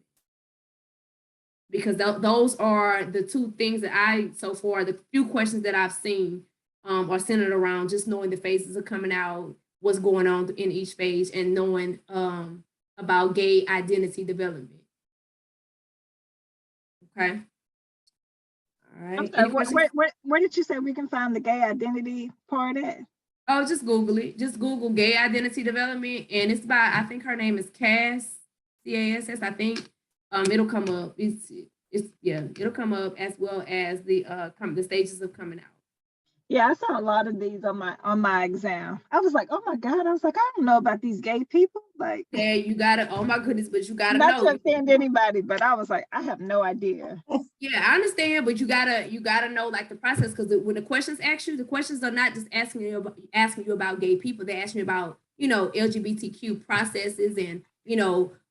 Because those are the two things that so far, the few questions that I've seen are centered around just knowing the phases of coming out, what's going on in each phase, and knowing about gay identity development. Okay. All right. I'm sorry, where did you say we can find the gay identity part at? Oh, just Google it. Just Google gay identity development, and it's by, I think her name is Cass, C-A-S-S, I think. It'll come up. It'll come up, as well as the stages of coming out. Yeah, I saw a lot of these on my exam. I was like, oh my God. I was like, I don't know about these gay people. Like, Yeah, you gotta, oh my goodness, but you gotta not to know. offend anybody, but I was like, I have no idea. Yeah, I understand, but you gotta know like the process, because when the questions ask you, the questions are not just asking you about gay people. They're asking you about, LGBTQ processes, and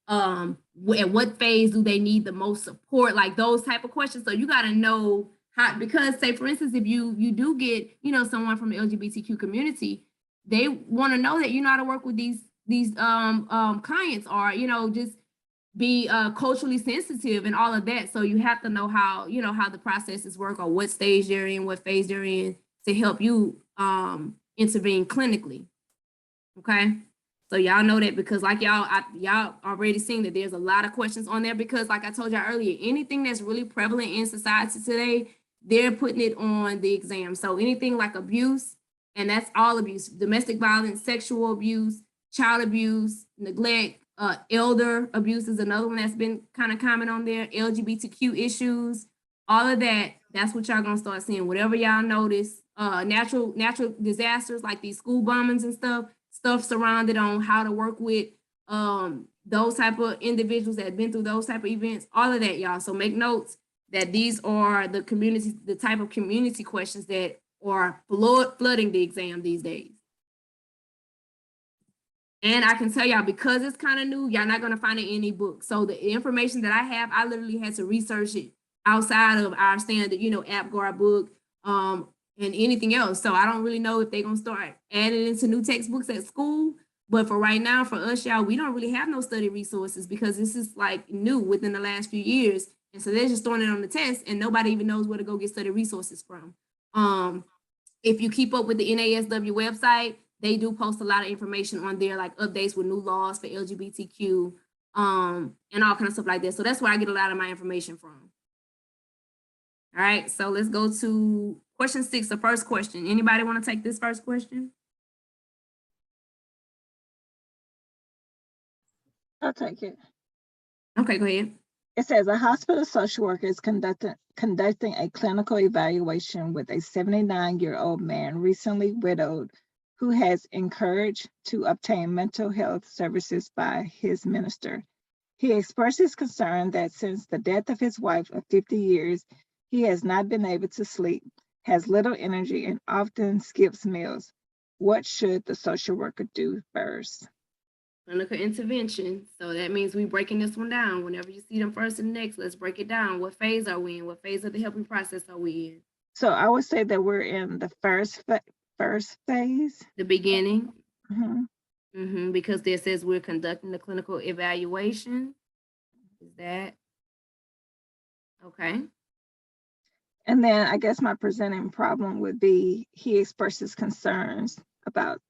at what phase do they need the most support, like those type of questions. So you gotta know how, because say for instance, if you do get someone from the LGBTQ community, they want to know that you know how to work with these clients, or just be culturally sensitive and all of that. So you have to know how the processes work, or what stage they're in, what phase they're in, to help you intervene clinically. Okay, so y'all know that, because like y'all already seen that there's a lot of questions on there, because like I told y'all earlier, anything that's really prevalent in society today, they're putting it on the exam. So anything like abuse, and that's all abuse: domestic violence, sexual abuse, child abuse, neglect, elder abuse is another one that's been kind of common on there, LGBTQ issues, all of that. That's what y'all gonna start seeing. Whatever y'all notice, natural disasters like these school bombings and stuff surrounded on how to work with those type of individuals that have been through those type of events, all of that, y'all. So make notes that these are the type of community questions that are flooding the exam these days. And I can tell y'all, because it's kind of new, y'all not going to find it in any book. So the information that I have, I literally had to research it outside of our standard, AppGuard book and anything else. So I don't really know if they're going to start adding into new textbooks at school. But for right now, for us, y'all, we don't really have no study resources because this is like new within the last few years. And so they're just throwing it on the test and nobody even knows where to go get study resources from. If you keep up with the NASW website, they do post a lot of information on there, like updates with new laws for LGBTQ, and all kind of stuff like that. So that's where I get a lot of my information from. All right, so let's go to question 6, the first question. Anybody want to take this first question? I'll take it. Okay, go ahead. It says a hospital social worker is conducting a clinical evaluation with a 79-year-old man recently widowed who has encouraged to obtain mental health services by his minister. He expresses concern that since the death of his wife of 50 years, he has not been able to sleep, has little energy, and often skips meals. What should the social worker do first? Clinical intervention. So that means we breaking this one down. Whenever you see them first and next, let's break it down. What phase are we in? What phase of the helping process are we in? So I would say that we're in the first phase. The beginning. Mhm. Because this says we're conducting the clinical evaluation. Is that okay? And then I guess my presenting problem would be he expresses concerns about,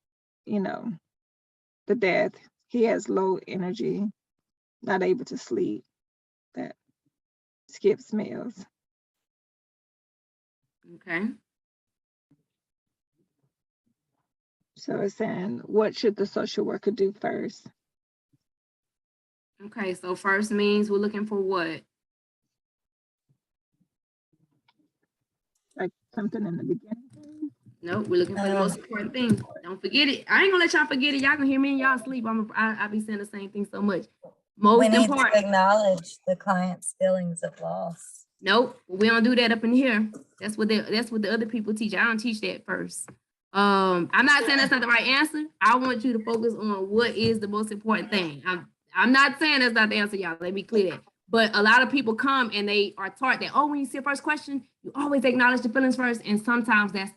the death. He has low energy, not able to sleep, that skips meals. Okay. So it's saying, what should the social worker do first? Okay, so first means we're looking for what? Like something in the beginning? Nope, we're looking for the most important thing. Don't forget it. I ain't gonna let y'all forget it. Y'all can hear me and y'all sleep. I be saying the same thing so much. We need to important. acknowledge the client's feelings of loss. Nope, we don't do that up in here. That's what the other people teach. I don't teach that first. I'm not saying that's not the right answer. I want you to focus on what is the most important thing. I'm not saying that's not the answer, y'all. Let me clear that. But a lot of people come and they are taught that, oh, when you see a first question, you always acknowledge the feelings first, and sometimes that's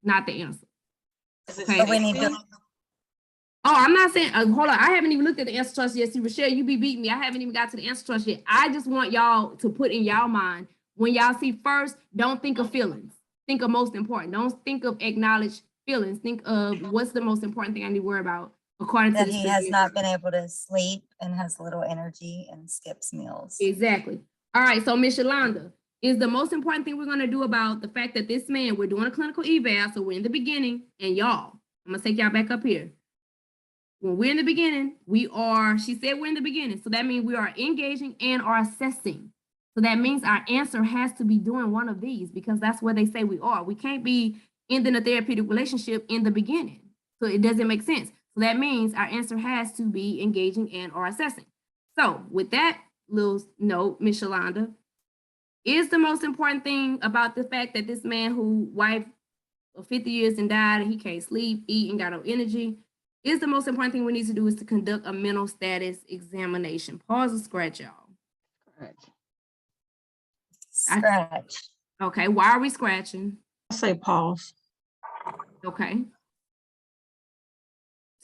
not the answer. Okay. But we need to. Oh, I'm not saying, hold on. I haven't even looked at the answer choice yet. See, Rochelle, you be beating me. I haven't even got to the answer choice yet. I just want y'all to put in y'all mind, when y'all see first, don't think of feelings. Think of most important. Don't think of acknowledge feelings. Think of what's the most important thing I need to worry about according to That this he has review. not been able to sleep and has little energy and skips meals. Exactly. All right, so Ms. Yolanda, is the most important thing we're going to do about the fact that this man, we're doing a clinical eval, so we're in the beginning, and y'all, I'm going to take y'all back up here. When we're in the beginning, she said we're in the beginning, so that means we are engaging and are assessing. So that means our answer has to be doing one of these because that's where they say we are. We can't be ending a therapeutic relationship in the beginning. So it doesn't make sense. So that means our answer has to be engaging and or assessing. So with that little note, Ms. Yolanda, is the most important thing about the fact that this man who wife of 50 years and died and he can't sleep, eat, and got no energy, is the most important thing we need to do is to conduct a mental status examination. Pause or scratch, y'all. Scratch. Okay, why are we scratching? I say pause. Okay.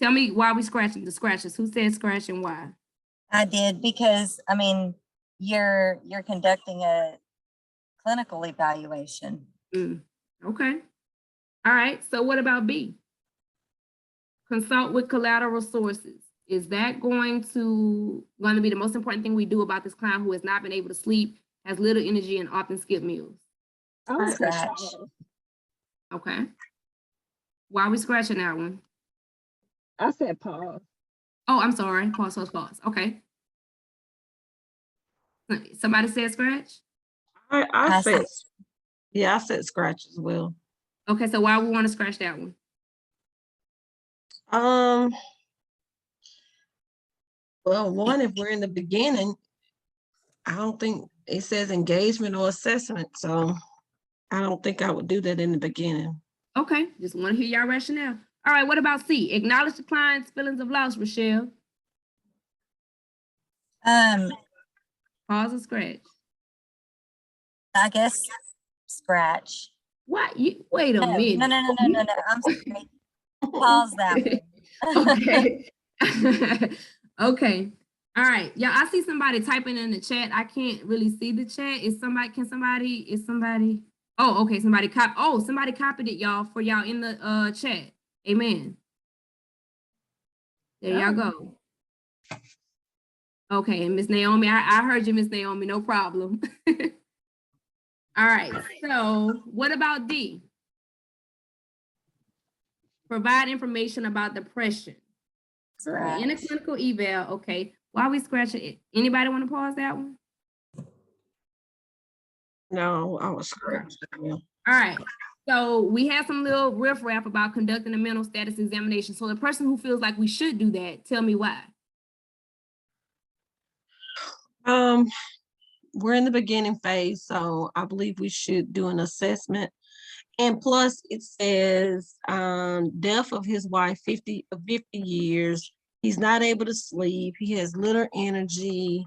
Tell me why we scratching the scratches. Who said scratch and why? I did because, I mean, you're conducting a clinical evaluation. Okay. All right, so what about B? Consult with collateral sources. Is that going to be the most important thing we do about this client who has not been able to sleep, has little energy, and often skip meals? Scratch. Okay. Why are we scratching that one? I said pause. Oh, I'm sorry. Pause. Okay. Somebody said scratch? I said scratch as well. Okay, so why we want to scratch that one? Well, one, if we're in the beginning, I don't think it says engagement or assessment, so I don't think I would do that in the beginning. Okay, just want to hear y'all rationale. All right, what about C? Acknowledge the client's feelings of loss, Rochelle. Pause or scratch? I guess scratch. What? Wait a minute. No. I'm sorry. Pause that one. Okay. Okay. All right. Yeah, I see somebody typing in the chat. I can't really see the chat. Is somebody? Oh, okay. Somebody copied it, y'all, for y'all in the chat. Amen. There y'all go. Okay, and Miss Naomi, I heard you, Miss Naomi, no problem. All right, so what about D? Provide information about depression. Okay, in a clinical eval, okay. While we scratching it, anybody want to pause that one? No, I was scratching. Yeah. All right, so we have some little riffraff about conducting a mental status examination. So the person who feels like we should do that, tell me why. We're in the beginning phase, so I believe we should do an assessment. And plus it says, death of his wife, 50 years. He's not able to sleep. He has little energy,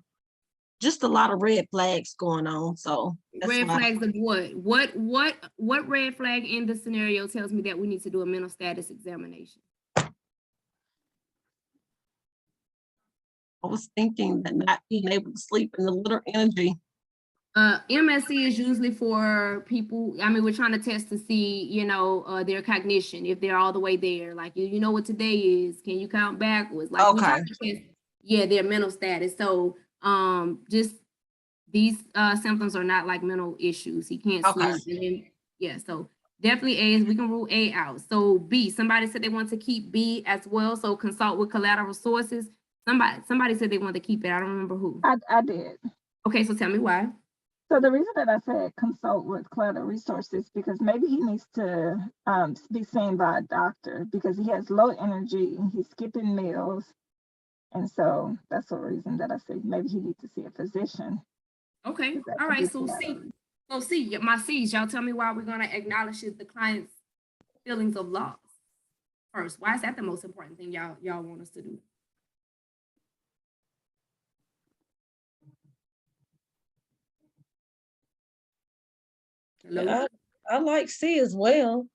just a lot of red flags going on. So Red flags of what? What red flag in the scenario tells me that we need to do a mental status examination? I was thinking that not being able to sleep and the little energy. MSC is usually for people, I mean, we're trying to test to see, you know, their cognition, if they're all the way there. Like, you know what today is, can you count backwards? Like, we're trying to test, yeah, their mental status. So, just these symptoms are not like mental issues. He can't sleep. And then, yeah, so definitely A is, we can rule A out. So B, somebody said they want to keep B as well. So consult with collateral sources. Somebody said they want to keep it. I don't remember who. I did. Okay, so tell me why. So the reason that I said consult with collateral resources, because maybe he needs to be seen by a doctor because he has low energy and he's skipping meals. And so that's the reason that I said maybe he needs to see a physician. Okay, all right, so C, my C's, y'all tell me why we're gonna acknowledge the client's feelings of loss first. Why is that the most important thing y'all want us to do? Yeah, I like C as well.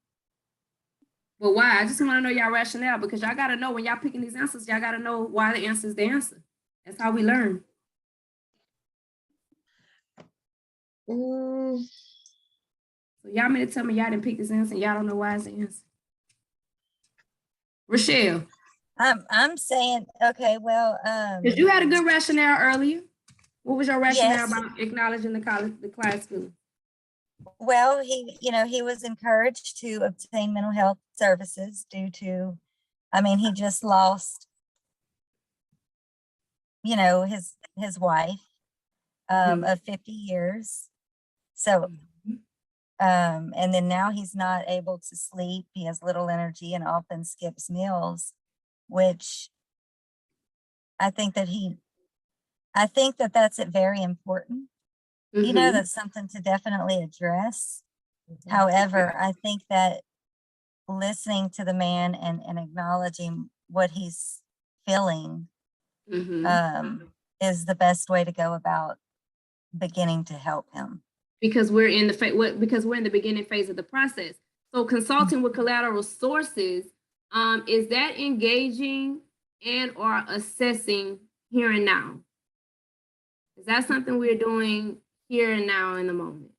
But why? I just want to know y'all rationale, because y'all got to know when y'all picking these answers, y'all got to know why the answer is the answer. That's how we learn. So y'all mean to tell me y'all didn't pick this answer and y'all don't know why it's the answer? Rochelle. I'm saying, okay, well, because you had a good rationale earlier. What was your rationale yes. about acknowledging the client's feelings? Well, he was encouraged to obtain mental health services due to, I mean, he just lost, his wife of 50 years. So, and then now he's not able to sleep. He has little energy and often skips meals, which I think that that's very important. That's something to definitely address. However, I think that listening to the man and acknowledging what he's feeling is the best way to go about beginning to help him. Because we're in the beginning phase of the process. So consulting with collateral sources, is that engaging and or assessing here and now? Is that something we're doing here and now in the moment?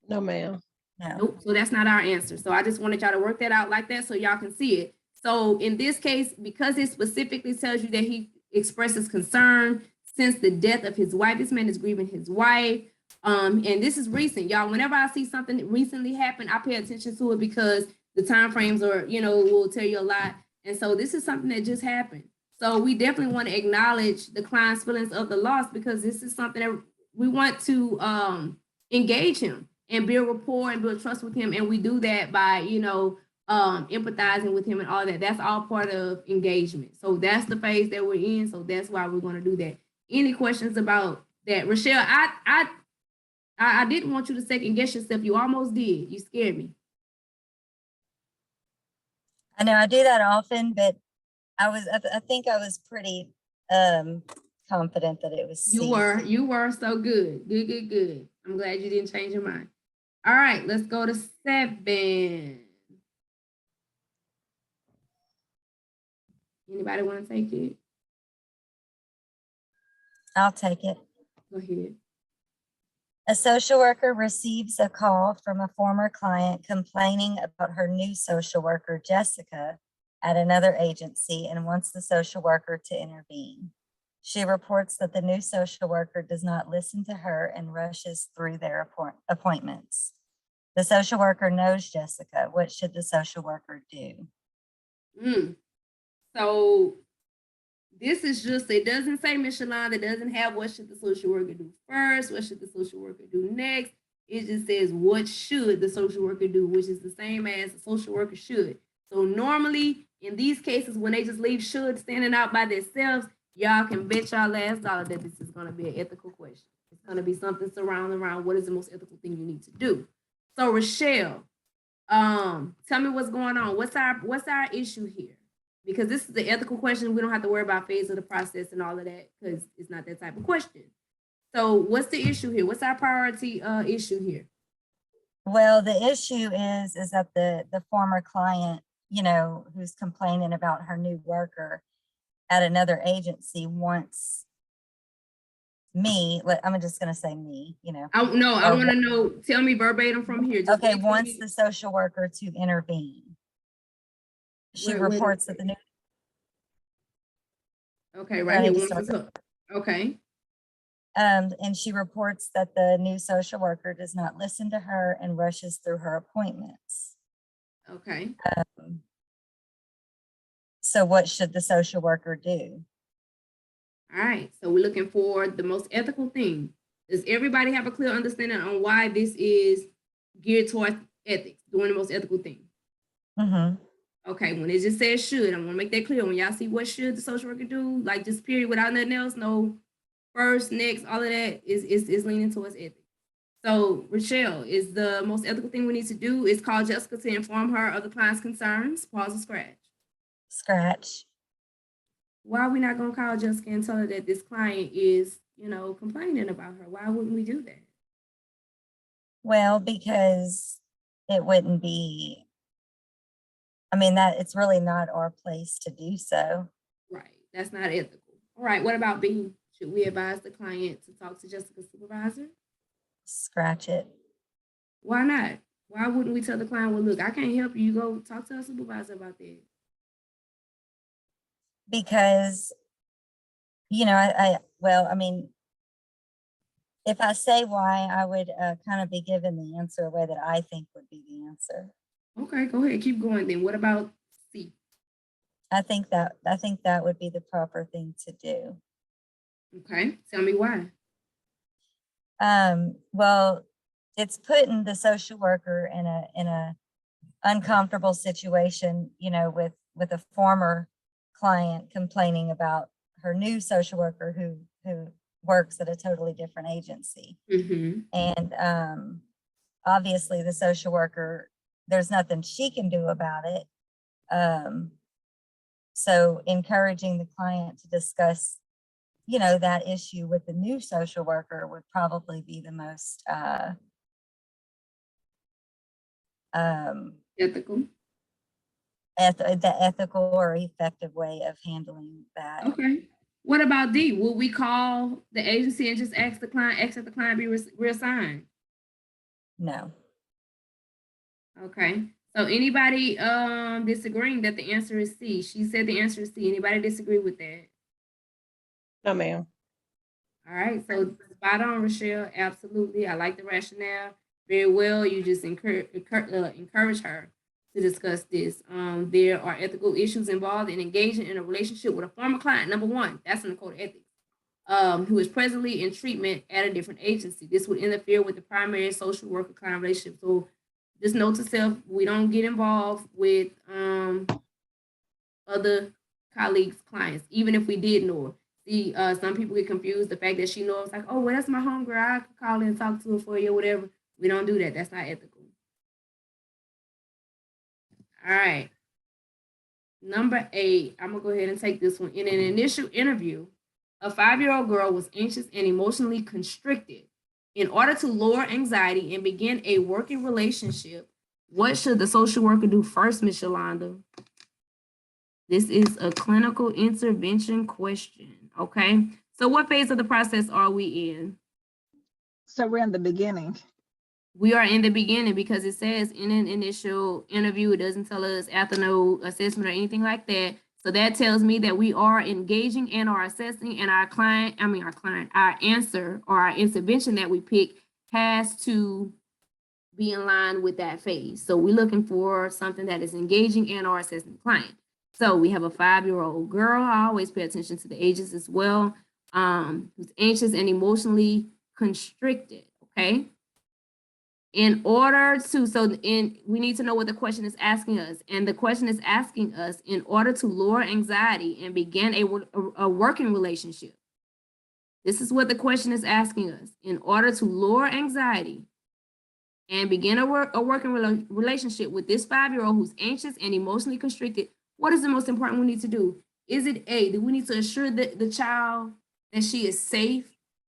No, ma'am. No. Nope. So that's not our answer. So I just wanted y'all to work that out like that so y'all can see it. So in this case, because it specifically tells you that he expresses concern since the death of his wife, this man is grieving his wife. And this is recent, y'all. Whenever I see something that recently happened, I pay attention to it because the time frames are, will tell you a lot. And so this is something that just happened. So we definitely want to acknowledge the client's feelings of the loss, because this is something that we want to engage him and build rapport and build trust with him. And we do that by, empathizing with him and all that. That's all part of engagement. So that's the phase that we're in. So that's why we're going to do that. Any questions about that? Rochelle, I didn't want you to second guess yourself. You almost did. You scared me. I know I do that often, but I think I was pretty confident that it was C. You were so good. Good. I'm glad you didn't change your mind. All right, let's go to 7. Anybody want to take it? I'll take it. Go ahead. A social worker receives a call from a former client complaining about her new social worker, Jessica, at another agency and wants the social worker to intervene. She reports that the new social worker does not listen to her and rushes through their appointments. The social worker knows Jessica. What should the social worker do? So this is just, it doesn't say, Ms. Shalonda, it doesn't have what should the social worker do first, what should the social worker do next. It just says what should the social worker do, which is the same as the social worker should. So normally in these cases, when they just leave should standing out by themselves, y'all can bet y'all last dollar that this is going to be an ethical question. It's going to be something surrounding around what is the most ethical thing you need to do. So Rochelle, tell me what's going on. What's our issue here? Because this is the ethical question. We don't have to worry about phase of the process and all of that because it's not that type of question. So what's the issue here? What's our priority issue here? Well, the issue is that the former client, you know, who's complaining about her new worker at another agency wants me, I'm just going to say me, you know. I want to know, tell me verbatim from here. Just okay, wants the social worker to intervene. She reports that the new. Okay, right here. Okay. And she reports that the new social worker does not listen to her and rushes through her appointments. Okay. So what should the social worker do? All right. So we're looking for the most ethical thing. Does everybody have a clear understanding on why this is geared towards ethics, doing the most ethical thing? Mm-hmm. Okay, when it just says should, I want to make that clear. When y'all see what should the social worker do, like just period without nothing else, no first, next, all of that is leaning towards ethics. So Rochelle, is the most ethical thing we need to do is call Jessica to inform her of the client's concerns. Pause or scratch? Scratch. Why are we not going to call Jessica and tell her that this client is, you know, complaining about her? Why wouldn't we do that? Well, because it wouldn't be, I mean, that it's really not our place to do so. Right. That's not ethical. All right. What about B? Should we advise the client to talk to Jessica's supervisor? Scratch it. Why not? Why wouldn't we tell the client, well, look, I can't help you. You go talk to a supervisor about that. Because, you know, I mean, if I say why, I would kind of be given the answer a way that I think would be the answer. Okay, go ahead. Keep going then. What about C? I think that would be the proper thing to do. Okay, tell me why. Well, it's putting the social worker in a uncomfortable situation, you know, with a former client complaining about her new social worker who works at a totally different agency. Mm-hmm. And obviously the social worker, there's nothing she can do about it. So encouraging the client to discuss, you know, that issue with the new social worker would probably be the most Ethical. the ethical or effective way of handling that. Okay. What about D? Will we call the agency and just ask that the client be reassigned? No. Okay. So anybody disagreeing that the answer is C? She said the answer is C. Anybody disagree with that? No, ma'am. All right. So spot on, Rochelle. Absolutely. I like the rationale. Very well. You just encourage her to discuss this. There are ethical issues involved in engaging in a relationship with a former client. Number one, that's in the code of ethics. Who is presently in treatment at a different agency. This would interfere with the primary social worker client relationship. So just note to self, we don't get involved with other colleagues' clients, even if we did know her. See, some people get confused. The fact that she knows, like, oh, well, that's my homegirl. I could call in and talk to her for you or whatever. We don't do that. That's not ethical. All right. Number 8, I'm going to go ahead and take this one. In an initial interview, a 5-year-old girl was anxious and emotionally constricted. In order to lower anxiety and begin a working relationship, what should the social worker do first, Ms. Yolanda? This is a clinical intervention question, okay? So what phase of the process are we in? So we're in the beginning. We are in the beginning because it says in an initial interview, it doesn't tell us after no assessment or anything like that. So that tells me that we are engaging and are assessing, and our answer or our intervention that we pick has to be in line with that phase. So we're looking for something that is engaging and or assessing the client. So we have a 5-year-old girl. I always pay attention to the ages as well. Who's anxious and emotionally constricted, okay? We need to know what the question is asking us. And the question is asking us, in order to lower anxiety and begin a working relationship. This is what the question is asking us. In order to lower anxiety and begin a working relationship with this 5-year-old who's anxious and emotionally constricted, what is the most important we need to do? Is it A, do we need to assure the child that she is safe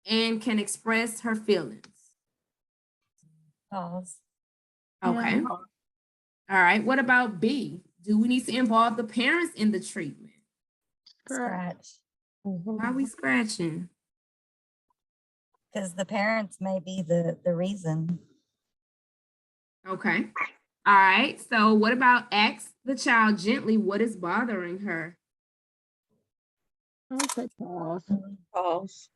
and can express her feelings? Pause. Okay. Yeah. All right. What about B? Do we need to involve the parents in the treatment? Scratch. Why are we scratching? Because the parents may be the reason. Okay. All right. So what about ask the child gently what is bothering her? I'll say pause. Pause.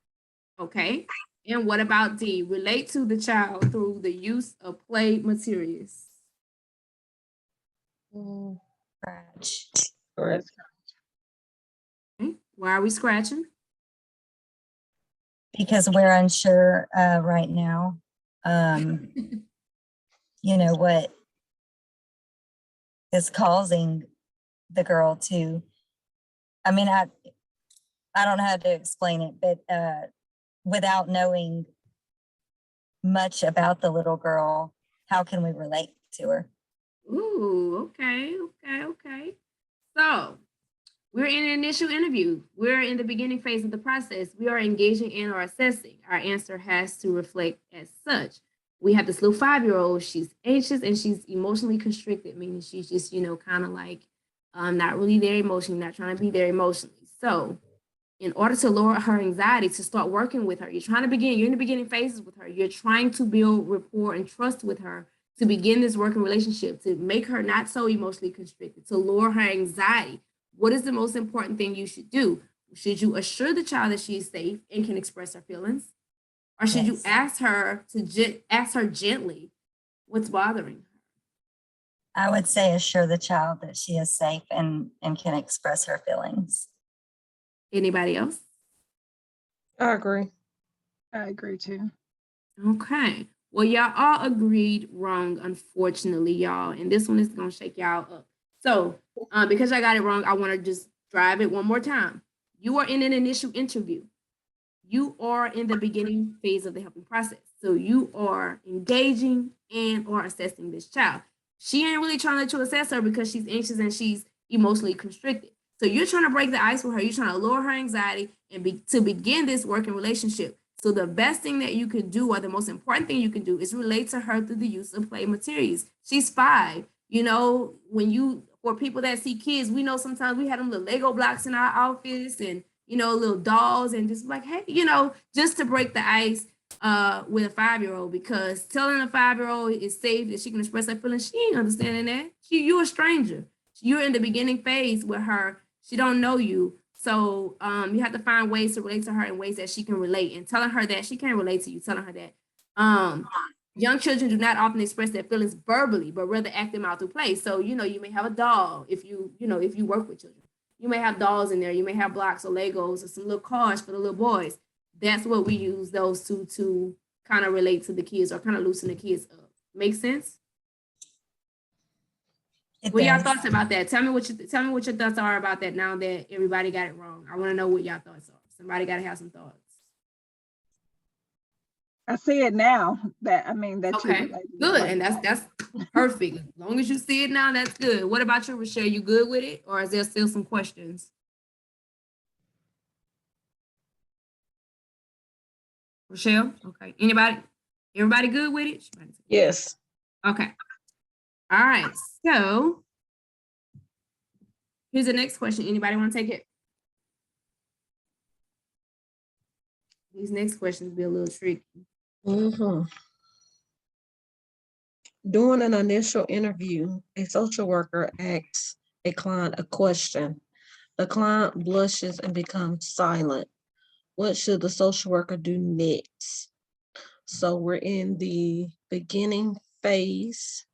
Okay. And what about D? Relate to the child through the use of play materials. Scratch. Correct. Okay. Why are we scratching? Because we're unsure right now. You know, what is causing the girl to, I mean, I don't know how to explain it, but without knowing much about the little girl, how can we relate to her? Ooh, okay. So we're in an initial interview. We're in the beginning phase of the process. We are engaging and or assessing. Our answer has to reflect as such. We have this little 5-year-old. She's anxious and she's emotionally constricted, meaning she's just, kind of like not really there emotionally, not trying to be there emotionally. So in order to lower her anxiety, to start working with her, you're in the beginning phases with her. You're trying to build rapport and trust with her to begin this working relationship, to make her not so emotionally constricted, to lower her anxiety. What is the most important thing you should do? Should you assure the child that she is safe and can express her feelings? Or should you ask her gently what's bothering her? I would say assure the child that she is safe and can express her feelings. Anybody else? I agree. I agree too. Okay. Well, y'all all agreed wrong, unfortunately, y'all. And this one is going to shake y'all up. So because I got it wrong, I want to just drive it one more time. You are in an initial interview. You are in the beginning phase of the helping process. So you are engaging and or assessing this child. She ain't really trying to let you assess her because she's anxious and she's emotionally constricted. So you're trying to break the ice with her. You're trying to lower her anxiety and to begin this working relationship. So the best thing that you can do, or the most important thing you can do, is relate to her through the use of play materials. She's 5. For people that see kids, we know sometimes we have them little Lego blocks in our office and, little dolls, and just like, hey, just to break the ice with a 5-year-old, because telling a 5-year-old is safe, that she can express her feelings, she ain't understanding that. You're a stranger. You're in the beginning phase with her. She don't know you. So you have to find ways to relate to her in ways that she can relate, and telling her that she can't relate to you, telling her that young children do not often express their feelings verbally, but rather act them out through play. So, you may have a doll if you work with children. You may have dolls in there. You may have blocks or Legos or some little cars for the little boys. That's what we use those two to kind of relate to the kids or kind of loosen the kids up. Make sense? What y'all thoughts about that? Tell me what your thoughts are about that now that everybody got it wrong. I want to know what y'all thoughts are. Somebody got to have some thoughts. I see it now. That Okay, good, and that's perfect. As long as you see it now, that's good. What about you, Rochelle? You good with it, or is there still some questions? Rochelle, okay. Everybody good with it? Yes. Okay. All right. So Here's the next question. Anybody want to take it? These next questions be a little tricky. Mhm. During an initial interview, a social worker asks a client a question. The client blushes and becomes silent. What should the social worker do next? So we're in the beginning phase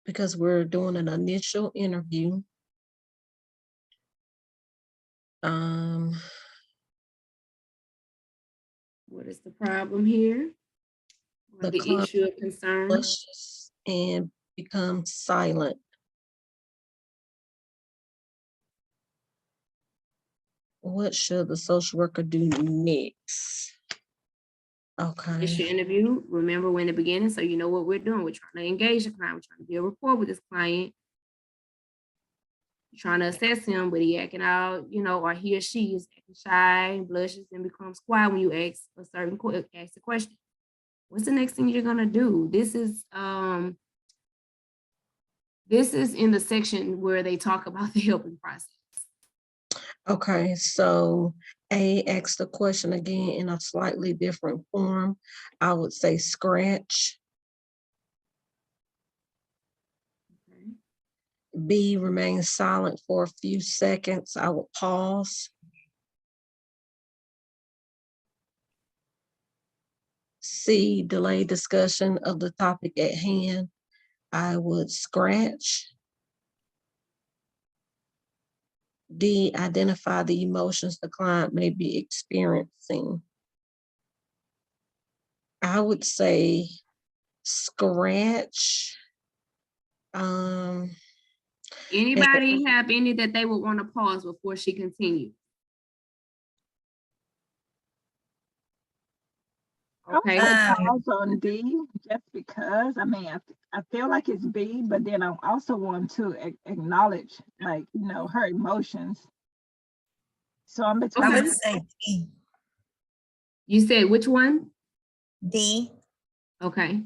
because we're doing an initial interview. What is the problem here? Or The the client issue of concern? blushes and becomes silent. What should the social worker do next? Okay. It's your interview. Remember when the beginning, so you know what we're doing. We're trying to engage the client. We're trying to build rapport with this client. You're trying to assess him, but he acting out, you know, or he or she is acting shy, blushes, and becomes quiet when you ask a certain ask a question. What's the next thing you're gonna do? This is in the section where they talk about the helping process. Okay, so A asks the question again in a slightly different form. I would say scratch. Okay. B remains silent for a few seconds. I would pause. C, delay discussion of the topic at hand. I would scratch. D, identify the emotions the client may be experiencing. I would say scratch. Anybody have any that they would want to pause before she continues? Okay. Pause on D just because, I mean, I feel like it's B, but then I also want to acknowledge, like, you know, her emotions. So I'm between. I would say D. You said which one? D. Okay.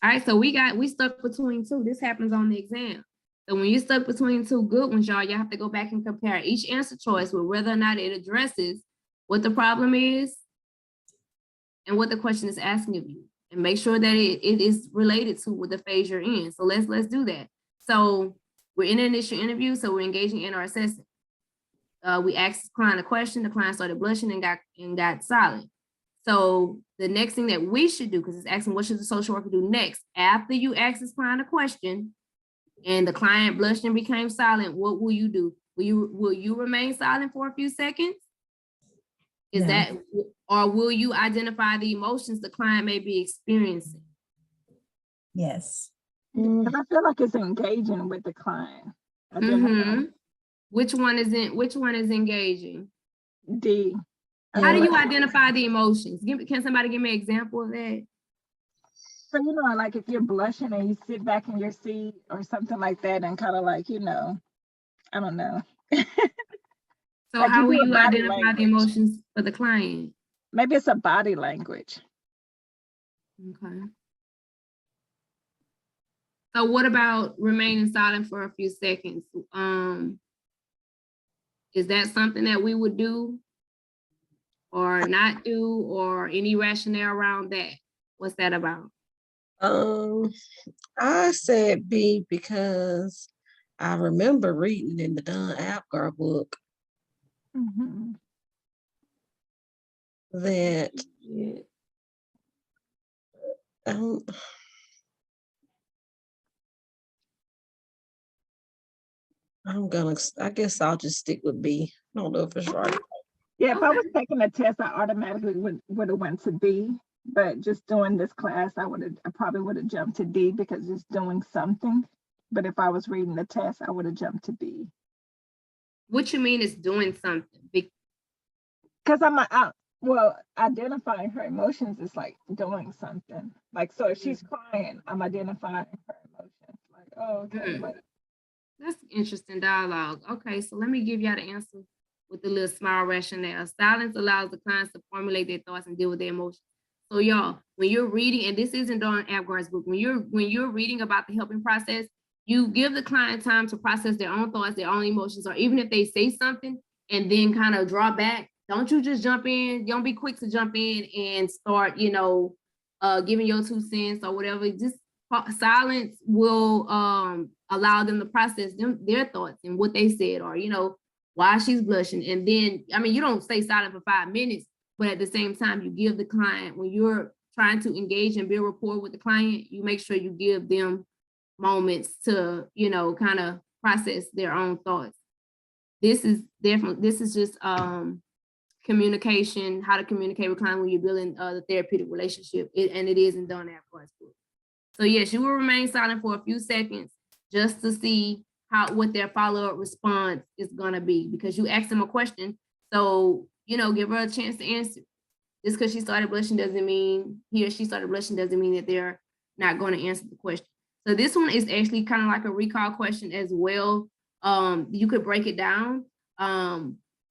All right, so we stuck between two. This happens on the exam. So when you're stuck between two good ones, y'all have to go back and compare each answer choice with whether or not it addresses what the problem is and what the question is asking of you, and make sure that it is related to what the phase you're in. So let's do that. So we're in an initial interview, so we're engaging in our assessment. We asked the client a question, the client started blushing and got silent. So the next thing that we should do, because it's asking what should the social worker do next, after you ask this client a question and the client blushed and became silent, what will you do? Will you remain silent for a few seconds? Is that, or will you identify the emotions the client may be experiencing? Yes. Because I feel like it's engaging with the client. Which one is engaging? D. How do you identify the emotions? Can somebody give me an example of that? So, you know, like if you're blushing and you sit back in your seat or something like that and kind of like, you know, I don't know. So like how will you body identify language. the emotions for the client? Maybe it's a body language. Okay. So what about remaining silent for a few seconds? Is that something that we would do or not do, or any rationale around that? What's that about? I said B because I remember reading in the Don Apgar book that I guess I'll just stick with B. I don't know if it's right. Yeah, if I was taking a test, I automatically would have went to B. But just doing this class, I probably would have jumped to D because it's doing something. But if I was reading the test, I would have jumped to B. What you mean is doing something? Because well, identifying her emotions is like doing something. Like, so if she's crying, I'm identifying her emotions. Like, oh, okay. Like, that's interesting dialogue. Okay, so let me give y'all the answer with the little small rationale. Silence allows the clients to formulate their thoughts and deal with their emotions. So y'all, when you're reading, and this isn't Dawn Apgar's book, when you're reading about the helping process, you give the client time to process their own thoughts, their own emotions, or even if they say something and then kind of draw back, don't you just jump in. Don't be quick to jump in and start, giving your 2 cents or whatever. Just silence will allow them to process their thoughts and what they said, or, why she's blushing. And then, I mean, you don't stay silent for 5 minutes, but at the same time, you give the client, when you're trying to engage and build rapport with the client, you make sure you give them moments to, kind of process their own thoughts. This is just communication, how to communicate with client when you're building the therapeutic relationship, and it isn't done at first. So yes, you will remain silent for a few seconds just to see what their follow-up response is gonna be, because you asked them a question. So, give her a chance to answer. Just because she started blushing doesn't mean, he or she started blushing doesn't mean that they're not going to answer the question. So this one is actually kind of like a recall question as well. You could break it down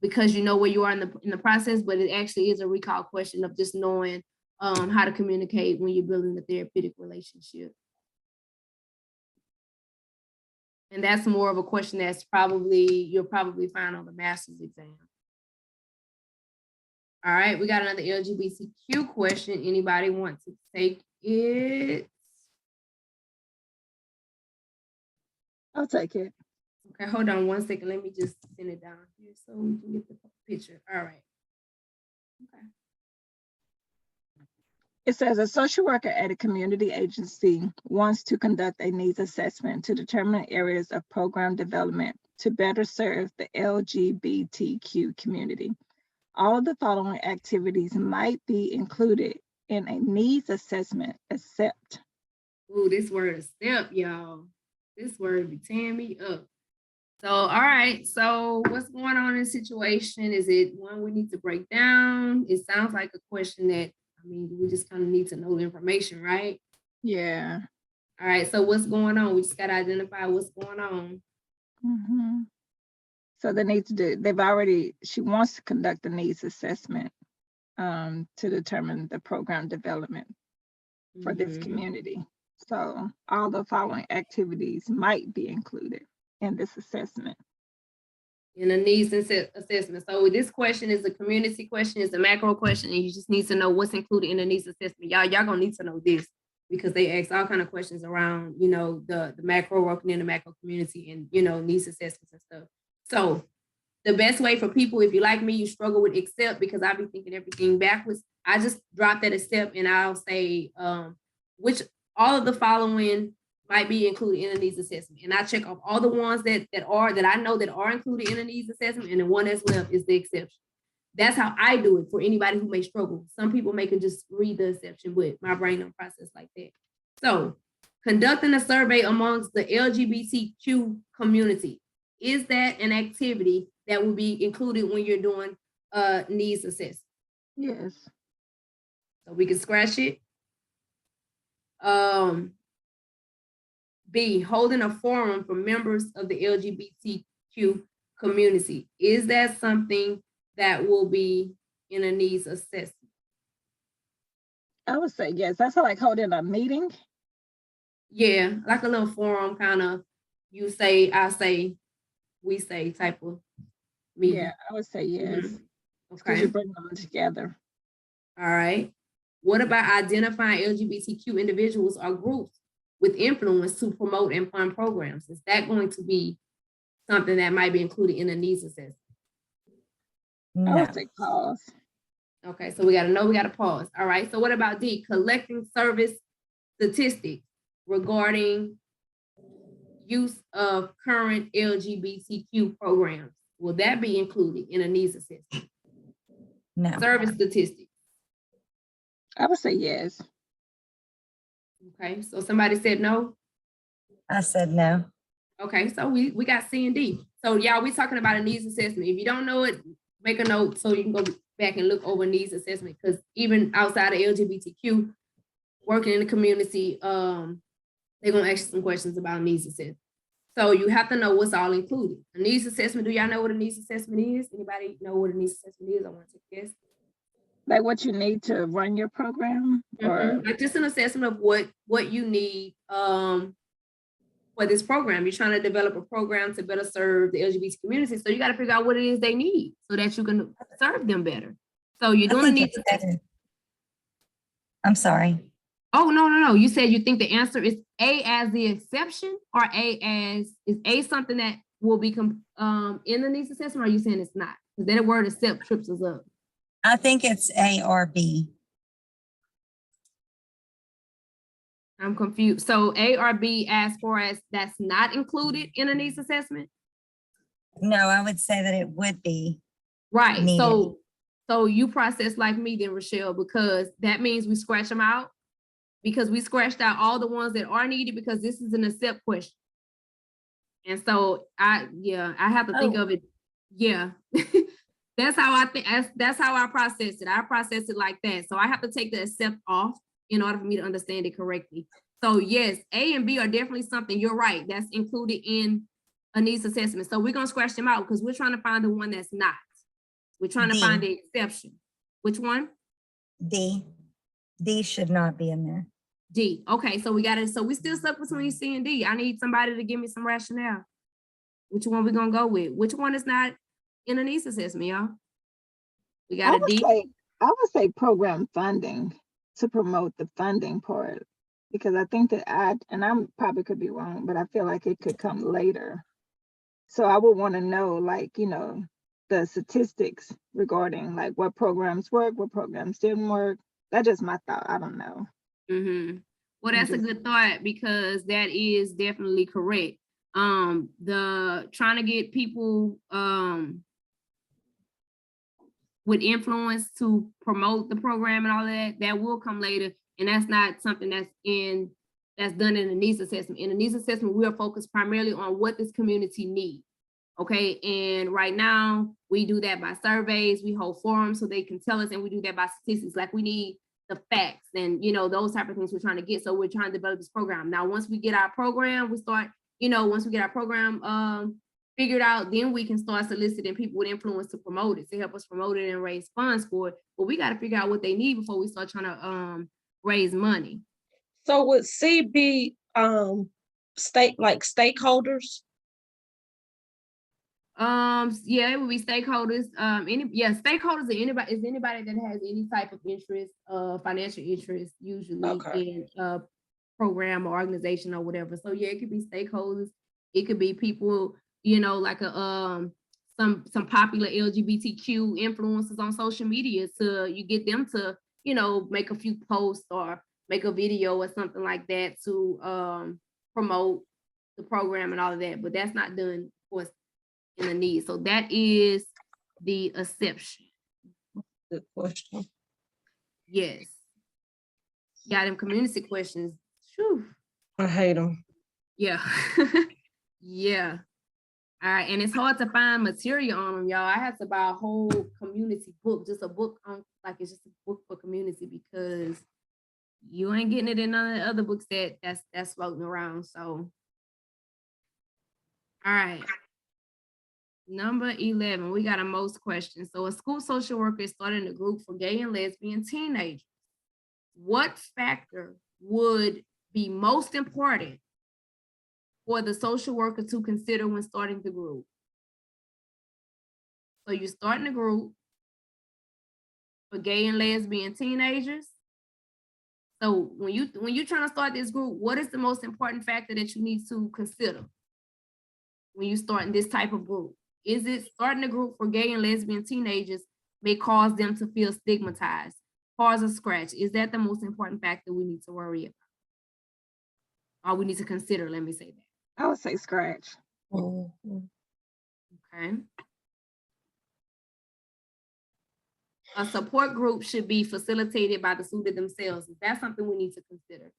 because you know where you are in the process, but it actually is a recall question of just knowing how to communicate when you're building the therapeutic relationship. And that's more of a question that's you'll probably find on the master's exam. All right, we got another LGBTQ question. Anybody want to take it? I'll take it. Okay, hold on 1 second. Let me just send it down here so we can get the picture. All right. Okay. It says a social worker at a community agency wants to conduct a needs assessment to determine areas of program development to better serve the LGBTQ community. All of the following activities might be included in a needs assessment, except. Ooh, this word is step, y'all. This word be tearing me up. So, all right. So what's going on in the situation? Is it one we need to break down? It sounds like a question that, we just kind of need to know the information, right? Yeah. All right. So what's going on? We just got to identify what's going on. Mm-hmm. So they need to she wants to conduct a needs assessment to determine the program development for this community. So all the following activities might be included in this assessment. In a needs assessment. So this question is a community question, it's a macro question, and you just need to know what's included in the needs assessment. Y'all gonna need to know this because they ask all kind of questions around, the macro working in the macro community and, needs assessments and stuff. So the best way for people, if you like me, you struggle with accept because I be thinking everything backwards. I just drop that accept and I'll say which all of the following might be included in a needs assessment. And I check off all the ones that I know that are included in a needs assessment, and the one that's left is the exception. That's how I do it for anybody who may struggle. Some people may can just read the exception, but my brain don't process like that. So conducting a survey amongst the LGBTQ community, is that an activity that will be included when you're doing needs assessment? Yes. So we can scratch it. B, holding a forum for members of the LGBTQ community. Is that something that will be in a needs assessment? I would say yes. That's like holding a meeting. Yeah, like a little forum kind of, you say, I say, we say type of meeting. Yeah, I would say yes. Okay. You bring them together. All right. What about identifying LGBTQ individuals or groups with influence to promote and fund programs? Is that going to be something that might be included in the needs assessment? No. I would say pause. Okay, so we got to know, we got to pause. All right, so what about D, collecting service statistics regarding use of current LGBTQ programs? Will that be included in a needs assessment? No. Service statistics. I would say yes. Okay, so somebody said no? I said no. Okay, so we got C and D. So y'all, we talking about a needs assessment. If you don't know it, make a note so you can go back and look over needs assessment, because even outside of LGBTQ, working in the community, they're gonna ask you some questions about needs assessment. So you have to know what's all included. A needs assessment, do y'all know what a needs assessment is? Anybody know what a needs assessment is? I want to take a guess. Like what you need to run your program? Or like just an assessment of what you need for this program. You're trying to develop a program to better serve the LGBT community. So you got to figure out what it is they need so that you can serve them better. So you're I doing a think needs it's assessment. better. I'm sorry. Oh, no. You said you think the answer is A as the exception, or is A something that will be in the needs assessment, or are you saying it's not? Because that word accept trips us up. I think it's A or B. I'm confused. So A or B as far as that's not included in a needs assessment? No, I would say that it would be. Right. Needed. So you process like me then, Rochelle, because that means we scratch them out, because we scratched out all the ones that are needed, because this is an accept question. And so I have to think of it. Yeah. That's how I think. That's how I process it. I process it like that. So I have to take the accept off in order for me to understand it correctly. So yes, A and B are definitely something, you're right, that's included in a needs assessment. So we're gonna scratch them out because we're trying to find the one that's not. We're trying to D. find the exception. Which one? D. D should not be in there. D. Okay, so we still stuck between C and D. I need somebody to give me some rationale. Which one we gonna go with? Which one is not in a needs assessment, y'all? We got a D. I would say program funding, to promote the funding part, because I think that and I'm probably could be wrong, but I feel like it could come later. So I would want to know, like, the statistics regarding like what programs work, what programs didn't work. That's just my thought. I don't know. Mm-hmm. Well, that's a good thought, because that is definitely correct. The trying to get people with influence to promote the program and all of that will come later. And that's not something that's done in the needs assessment. In the needs assessment, we are focused primarily on what this community needs. Okay, and right now we do that by surveys, we hold forums so they can tell us, and we do that by statistics. Like, we need the facts and those type of things we're trying to get. So we're trying to develop this program. Now, once we get our program, figured out, then we can start soliciting people with influence to promote it, to help us promote it and raise funds for it. But we got to figure out what they need before we start trying to raise money. So would C be stakeholders? Yeah, it would be stakeholders. Stakeholders are anybody that has any type of interest, financial interest, usually in a program or organization or whatever. So yeah, it could be stakeholders. It could be people, like some popular LGBTQ influencers on social media, to you get them to, make a few posts or make a video or something like that to promote the program and all of that. But that's not done, of course, in the need. So that is the exception. Good question. Yes. Got them community questions. Whew. I hate them. Yeah. Yeah. All right. And it's hard to find material on them, y'all. I had to buy a whole community book, just a book on, like, it's just a book for community, because you ain't getting it in none of the other books that's floating around. So, all right. Number 11, we got a most questions. So a school social worker is starting a group for gay and lesbian teenagers. What factor would be most important for the social worker to consider when starting the group? So you're starting a group for gay and lesbian teenagers. So when you're trying to start this group, what is the most important factor that you need to consider when you're starting this type of group? Is it starting a group for gay and lesbian teenagers may cause them to feel stigmatized, cause a scratch? Is that the most important factor we need to worry about? Or we need to consider, let me say that. I would say scratch. Mm-hmm. Okay. A support group should be facilitated by the student themselves. Is that something we need to consider?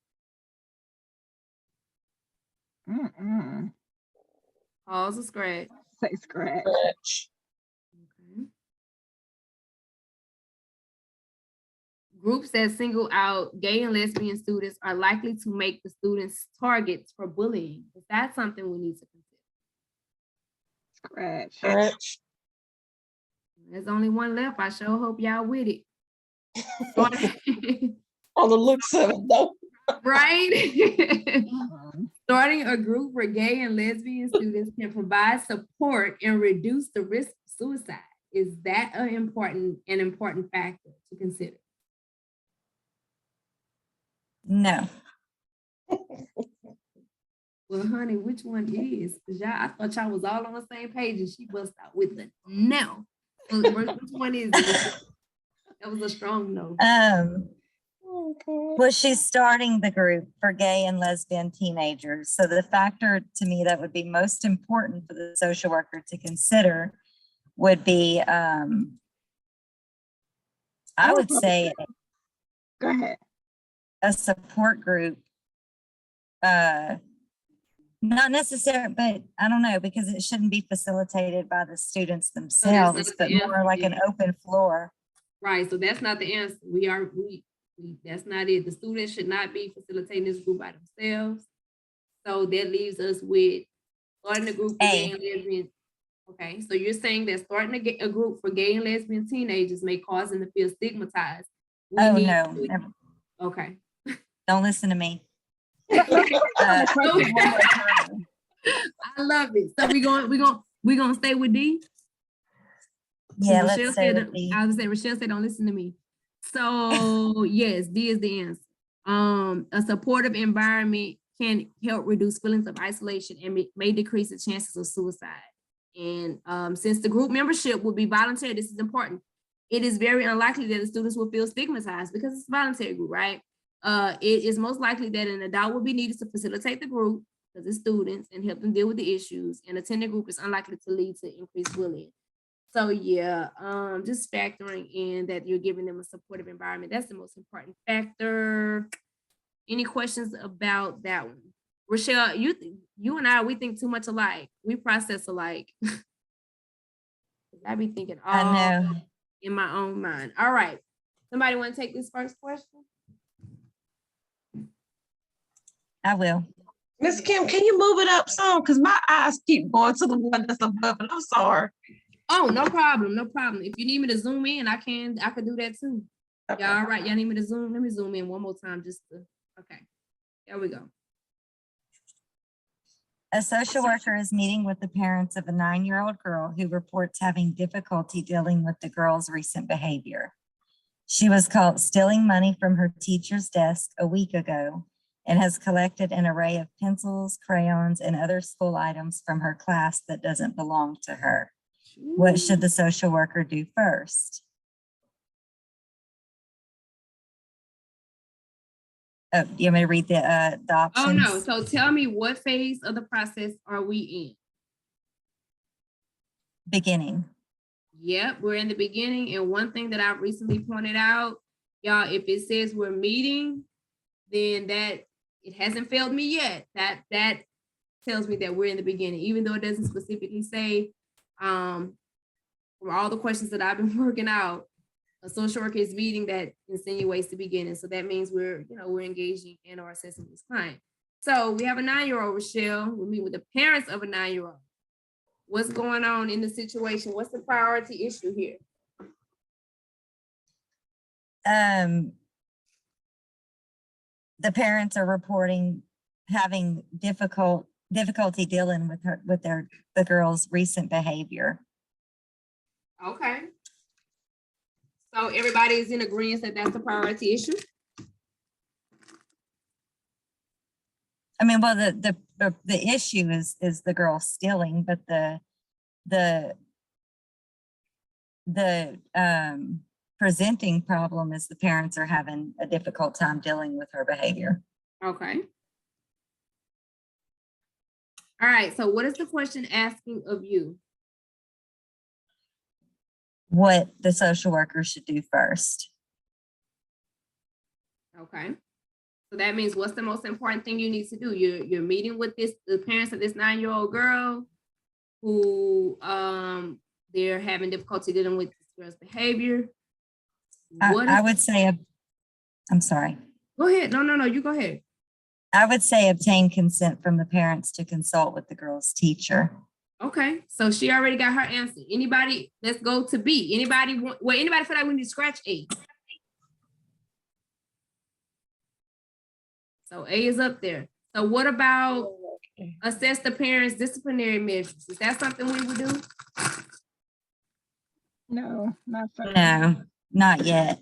Cause a scratch. Say scratch. Okay. Groups that single out gay and lesbian students are likely to make the students targets for bullying. Is that something we need to consider? Scratch. There's only one left. I sure hope y'all with it. On the looks of it, though. Right? Starting a group for gay and lesbian students can provide support and reduce the risk of suicide. Is that an important factor to consider? No. Well, honey, which one is? Because I thought y'all was all on the same page and she bust out with the no. So which one is it? That was a strong no. Well, she's starting the group for gay and lesbian teenagers. So the factor to me that would be most important for the social worker to consider would be, I would say Go ahead. a support group. Not necessarily, but I don't know, because it shouldn't be facilitated by the students themselves, not but the more like an open floor. Right, so that's not the answer. That's not it. The students should not be facilitating this group by themselves. So that leaves us with starting a group for gay and lesbian. Okay, so you're saying that starting a group for gay and lesbian teenagers may cause them to feel stigmatized. Okay. Don't listen to me. I love it. So we gonna stay with D. Yeah, Rochelle let's say said, I would say Rochelle said, don't listen to me. So yes, D is the answer. A supportive environment can help reduce feelings of isolation and may decrease the chances of suicide. And since the group membership will be voluntary, this is important. It is very unlikely that the students will feel stigmatized because it's a voluntary group, right? It is most likely that an adult will be needed to facilitate the group because it's students and help them deal with the issues, and attending group is unlikely to lead to increased bullying. So yeah, just factoring in that you're giving them a supportive environment. That's the most important factor. Any questions about that one? Rochelle, you and I, we think too much alike. We process alike. I be thinking all in my own mind. All right. Somebody want to take this first question? I will. Miss Kim, can you move it up some? Because my eyes keep going to the one that's above it. I'm sorry. Oh, no problem. No problem. If you need me to zoom in, I could do that too. Okay. Y'all all right? Y'all need me to zoom? Let me zoom in one more time just to, okay. There we go. A social worker is meeting with the parents of a 9-year-old girl who reports having difficulty dealing with the girl's recent behavior. She was caught stealing money from her teacher's desk a week ago and has collected an array of pencils, crayons, and other school items from her class that doesn't belong to her. What should the social worker do first? Oh, do you want me to read the options? Oh no, so tell me, what phase of the process are we in? Beginning. Yep, we're in the beginning. And one thing that I've recently pointed out, y'all, if it says we're meeting, then that it hasn't failed me yet. That tells me that we're in the beginning, even though it doesn't specifically say, from all the questions that I've been working out, a social worker is meeting, that insinuates the beginning. So that means we're engaging in or assessing this client. So we have a 9-year-old, Rochelle. We meet with the parents of a 9-year-old. What's going on in the situation? What's the priority issue here? The parents are reporting having difficulty dealing with the girl's recent behavior. Okay. So everybody is in agreement that that's a priority issue? I mean, well, the issue is the girl stealing, but the presenting problem is the parents are having a difficult time dealing with her behavior. Okay. All right, so what is the question asking of you? What the social worker should do first. Okay. So that means, what's the most important thing you need to do? You're meeting with the parents of this 9-year-old girl who they're having difficulty dealing with this girl's behavior. I would say, I'm sorry. Go ahead. No, you go ahead. I would say obtain consent from the parents to consult with the girl's teacher. Okay, so she already got her answer. Anybody, let's go to B. Anybody feel like we need to scratch A? So A is up there. So what about assess the parents' disciplinary measures? Is that something we would do? No, not for. No, not yet.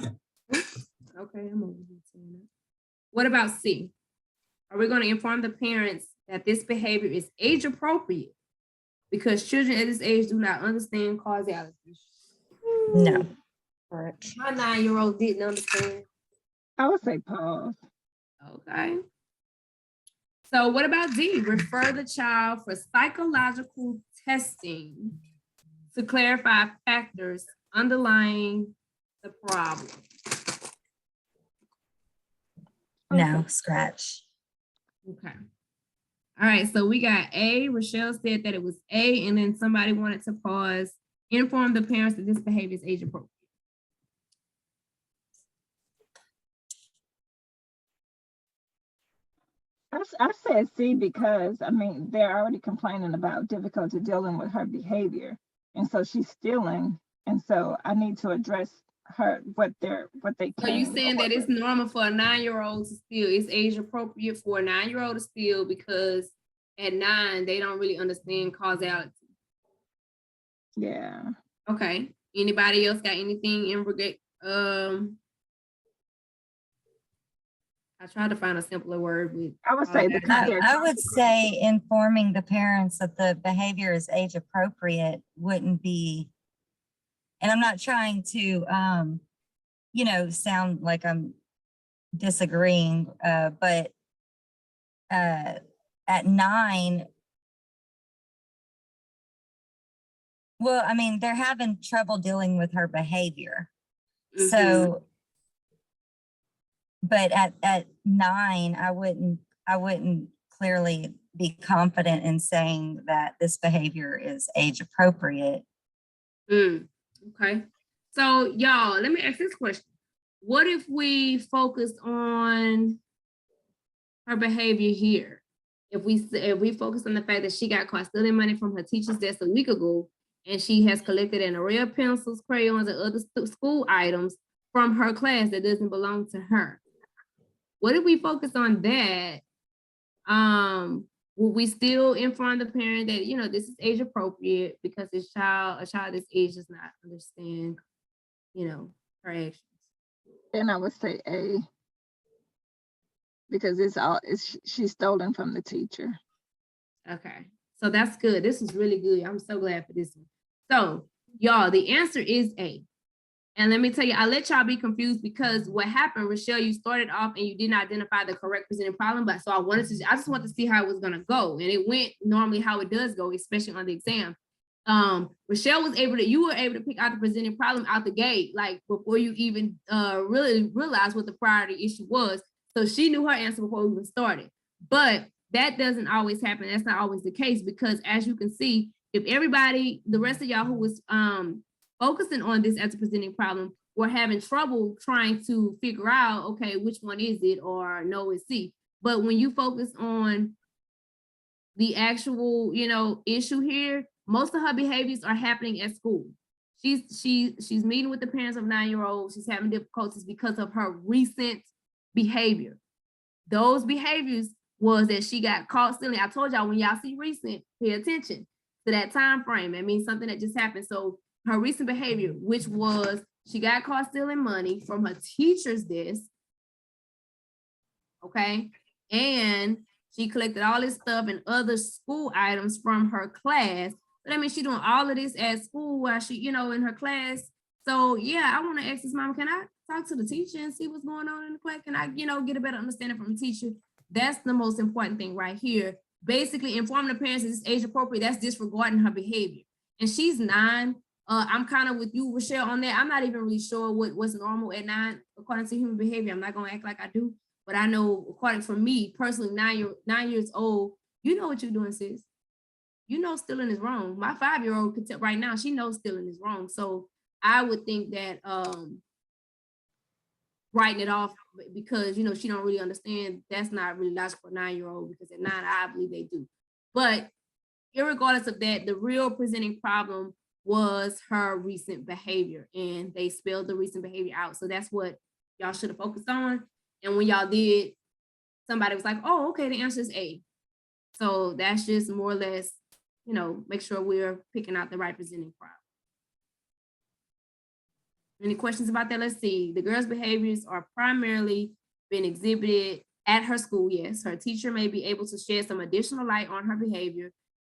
Okay, I'm over here saying that. What about C? Are we going to inform the parents that this behavior is age appropriate because children at this age do not understand causality? No. Correct. My 9-year-old didn't understand. I would say pause. Okay. So what about D? Refer the child for psychological testing to clarify factors underlying the problem. No, scratch. Okay. All right, so we got A. Rochelle said that it was A, and then somebody wanted to pause. Inform the parents that this behavior is age appropriate. I said C because, I mean, they're already complaining about difficulty dealing with her behavior. And so she's stealing. And so I need to address her, what they So you can. saying that it's normal for a 9-year-old to steal, it's age appropriate for a 9-year-old to steal because at 9, they don't really understand causality. Yeah. Okay. Anybody else got anything in regard? I tried to find a simpler word with. I would say because they're. I would say informing the parents that the behavior is age appropriate wouldn't be, and I'm not trying to, you know, sound like I'm disagreeing, but at 9, well, I mean, they're having trouble dealing with her behavior. Mhm. So, but at 9, I wouldn't clearly be confident in saying that this behavior is age appropriate. Okay. So y'all, let me ask this question. What if we focus on her behavior here? If we focus on the fact that she got caught stealing money from her teacher's desk a week ago, and she has collected an array of pencils, crayons, and other school items from her class that doesn't belong to her. What if we focus on that? Will we still inform the parent that, you know, this is age appropriate because a child this age does not understand, you know, her actions? And I would say A. Because she's stolen from the teacher. Okay, so that's good. This is really good. I'm so glad for this one. So y'all, the answer is A. And let me tell you, I let y'all be confused because what happened, Rochelle, you started off and you didn't identify the correct presenting problem, but so I just wanted to see how it was gonna go. And it went normally how it does go, especially on the exam. Rochelle you were able to pick out the presenting problem out the gate, like before you even really realized what the priority issue was. So she knew her answer before we even started. But that doesn't always happen. That's not always the case because as you can see, if everybody, the rest of y'all who was focusing on this as a presenting problem, we're having trouble trying to figure out, okay, which one is it, or no, it's C. But when you focus on the actual, you know, issue here, most of her behaviors are happening at school. She's meeting with the parents of 9-year-olds. She's having difficulties because of her recent behavior. Those behaviors was that she got caught stealing. I told y'all when y'all see recent, pay attention to that time frame. It means something that just happened. So her recent behavior, which was she got caught stealing money from her teacher's desk, okay? And she collected all this stuff and other school items from her class. But I mean, she's doing all of this at school while she, you know, in her class. So yeah, I want to ask this mom, can I talk to the teacher and see what's going on in the class? Can I, you know, get a better understanding from the teacher? That's the most important thing right here. Basically informing the parents that it's age appropriate, that's disregarding her behavior. And she's 9. I'm kind of with you, Rochelle, on that. I'm not even really sure what's normal at 9 according to human behavior. I'm not gonna act like I do, but I know according for me personally, 9 years old, you know what you're doing, sis. You know stealing is wrong. My 5-year-old could tell right now, she knows stealing is wrong. So I would think that writing it off because, you know, she don't really understand, that's not really logical for a 9-year-old because at 9, I believe they do. But irregardless of that, the real presenting problem was her recent behavior, and they spelled the recent behavior out. So that's what y'all should have focused on. And when y'all did somebody was like, oh, okay, the answer is A. So that's just more or less, you know, make sure we're picking out the right presenting crowd. Any questions about that? Let's see. The girl's behaviors are primarily being exhibited at her school. Yes, her teacher may be able to shed some additional light on her behavior.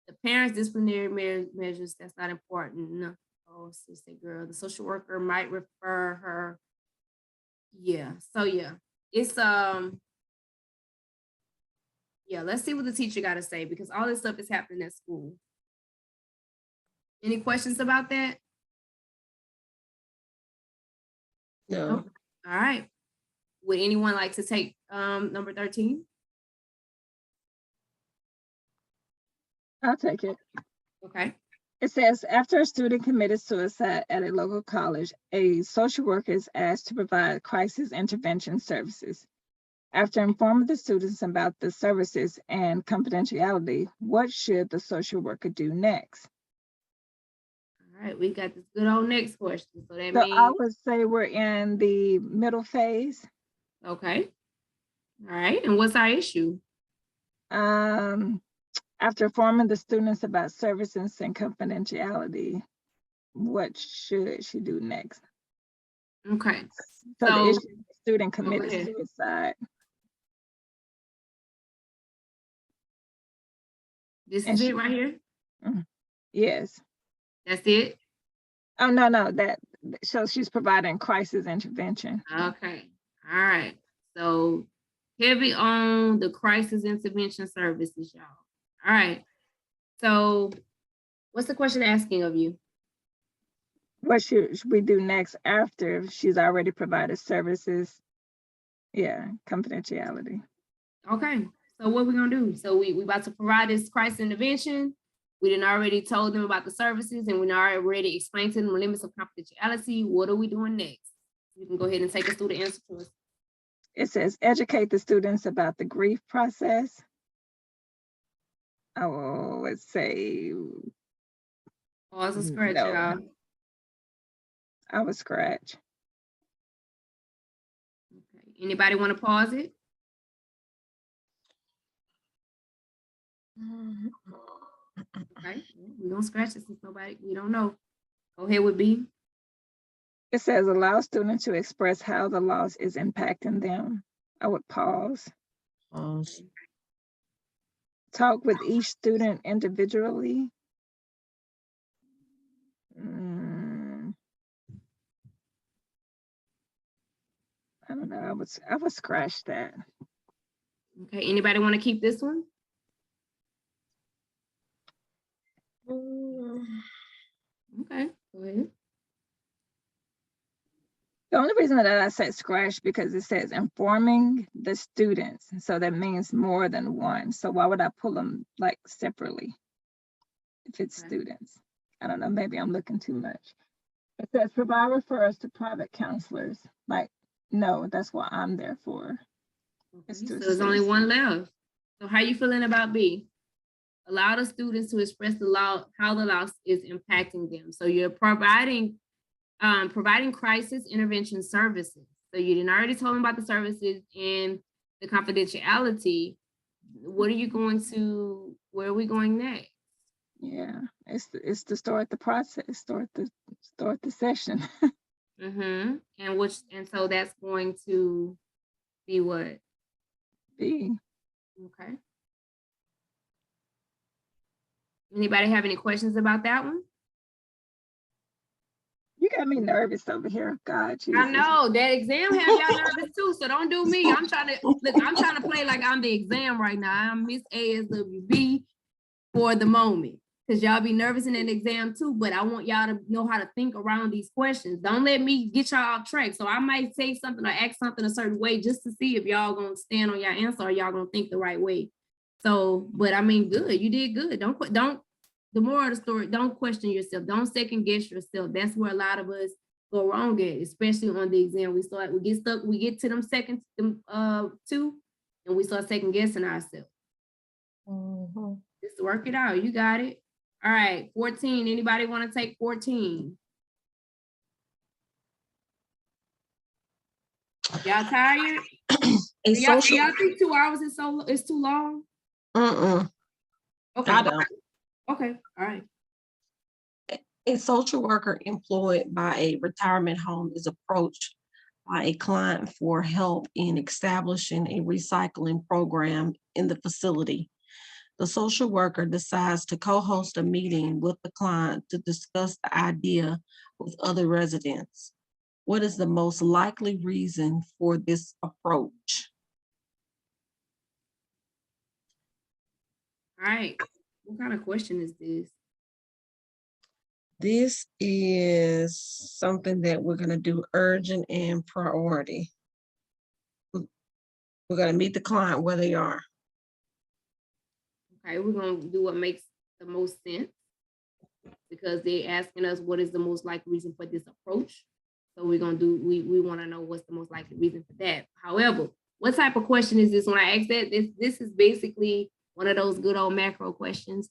The parents' disciplinary measures, that's not important. No. Oh, sister girl. The social worker might refer her. Yeah. So yeah, it's yeah, let's see what the teacher got to say, because all this stuff is happening at school. Any questions about that? No. Nope. All right. Would anyone like to take number 13? I'll take it. Okay. It says, after a student committed suicide at a local college, a social worker is asked to provide crisis intervention services. After informing the students about the services and confidentiality, what should the social worker do next? All right, we got this good old next question. So that So means, I would say we're in the middle phase. okay. All right, and what's our issue? After informing the students about services and confidentiality, what should she do next? Okay. So the issue is the student committed ahead. suicide. This And is she- it right here? Yes. That's it? Oh, no, so she's providing crisis intervention. Okay. All right. So heavy on the crisis intervention services, y'all. All right. So what's the question asking of you? What should we do next after she's already provided services? Yeah, confidentiality. Okay. So what we gonna do? So we about to provide this crisis intervention. We done already told them about the services, and we already explained to them the limits of confidentiality. What are we doing next? You can go ahead and take us through the answer to us. It says, educate the students about the grief process. I would say, Pause or scratch, no. y'all. I would scratch. Okay. Anybody want to pause it? Okay, we're gonna scratch it since we don't know. Go ahead with B. It says, allow students to express how the loss is impacting them. I would pause. Talk with each student individually. I don't know, I would scratch that. Okay, anybody want to keep this one? Okay, go ahead. The only reason that I said scratch because it says informing the students. So that means more than one. So why would I pull them like separately if it's Okay. students? I don't know, maybe I'm looking too much. It says provide referrals to private counselors. Like, no, that's what I'm there for. Okay, so there's only one left. So how you feeling about B? Allow the students to express how the loss is impacting them. So you're providing crisis intervention services. So you didn't already told them about the services and the confidentiality. Where are we going next? Yeah, it's to start the process, start the session. Mm-hmm. And so that's going to be what? B. Okay. Anybody have any questions about that one? You got me nervous over here. God, Jesus. I know that exam have y'all nervous too, so don't do me. I'm trying to play like I'm the exam right now. I'm Miss ASWB for the moment, because y'all be nervous in an exam too, but I want y'all to know how to think around these questions. Don't let me get y'all off track. So I might say something or act something a certain way just to see if y'all gonna stand on your answer or y'all gonna think the right way. So, but I mean, good, you did good. Don't, the moral of the story, don't question yourself. Don't second guess yourself. That's where a lot of us go wrong at, especially on the exam. We get stuck, we get to them second two, and we start second guessing ourselves. Just work it out. You got it. All right, 14. Anybody want to take 14? Y'all tired? A Y'all social, think 2 hours is too long? Okay. I don't. Okay, all right. A social worker employed by a retirement home is approached by a client for help in establishing a recycling program in the facility. The social worker decides to co-host a meeting with the client to discuss the idea with other residents. What is the most likely reason for this approach? All right. What kind of question is this? This is something that we're gonna do urgent and priority. We're gonna meet the client where they are. Okay, we're gonna do what makes the most sense because they're asking us what is the most likely reason for this approach. So we're gonna do, we wanna know what's the most likely reason for that. However, what type of question is this? When I ask that, this is basically one of those good old macro questions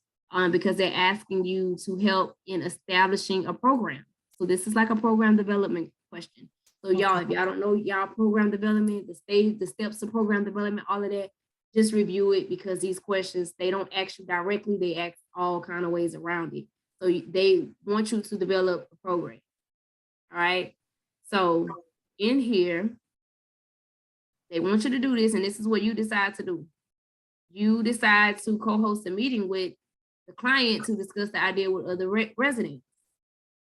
because they're asking you to help in establishing a program. So this is like a program development question. So y'all, if y'all don't know y'all program development, the steps of program development, all of that, just review it because these questions, they don't ask you directly, they ask all kind of ways around it. So they want you to develop a program. All right. So in here, they want you to do this, and this is what you decide to do. You decide to co-host a meeting with the client to discuss the idea with other residents.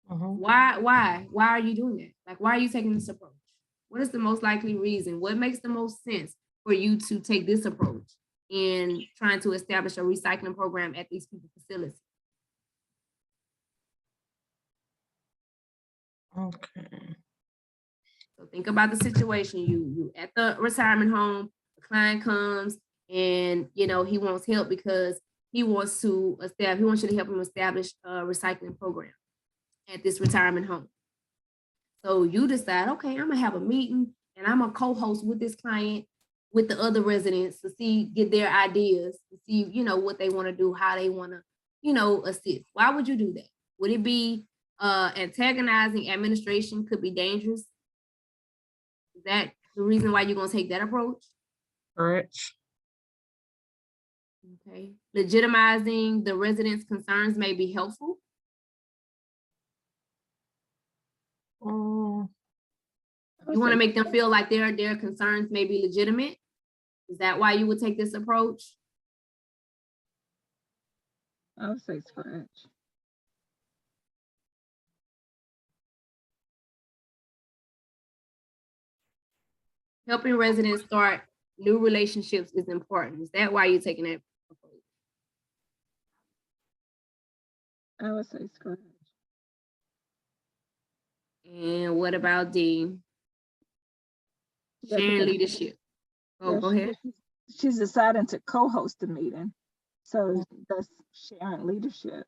Why are you doing that? Like, why are you taking this approach? What is the most likely reason? What makes the most sense for you to take this approach in trying to establish a recycling program at these people's facilities? Okay. So think about the situation. You at the retirement home, the client comes and he wants help because he wants you to help him establish a recycling program at this retirement home. So you decide, okay, I'm gonna have a meeting and I'm gonna co-host with this client, with the other residents to get their ideas, to see, what they want to do, how they want to, assist. Why would you do that? Would it be antagonizing administration could be dangerous? Is that the reason why you're gonna take that approach? Correct. Okay. Legitimizing the residents' concerns may be helpful. You want to make them feel like their concerns may be legitimate. Is that why you would take this approach? I would say scratch. Helping residents start new relationships is important. Is that why you're taking that approach? I would say scratch. And what about D? Sharing leadership. Go ahead. She's deciding to co-host the meeting. So that's sharing leadership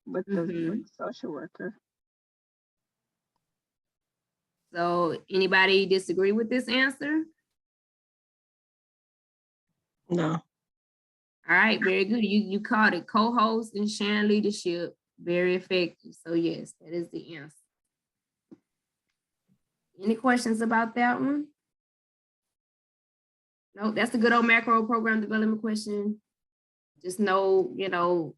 with the social worker. So anybody disagree with this answer? No. All right, very good. You called it co-host and sharing leadership. Very effective. So yes, that is the answer. Any questions about that one? No, that's a good old macro program development question. Just know,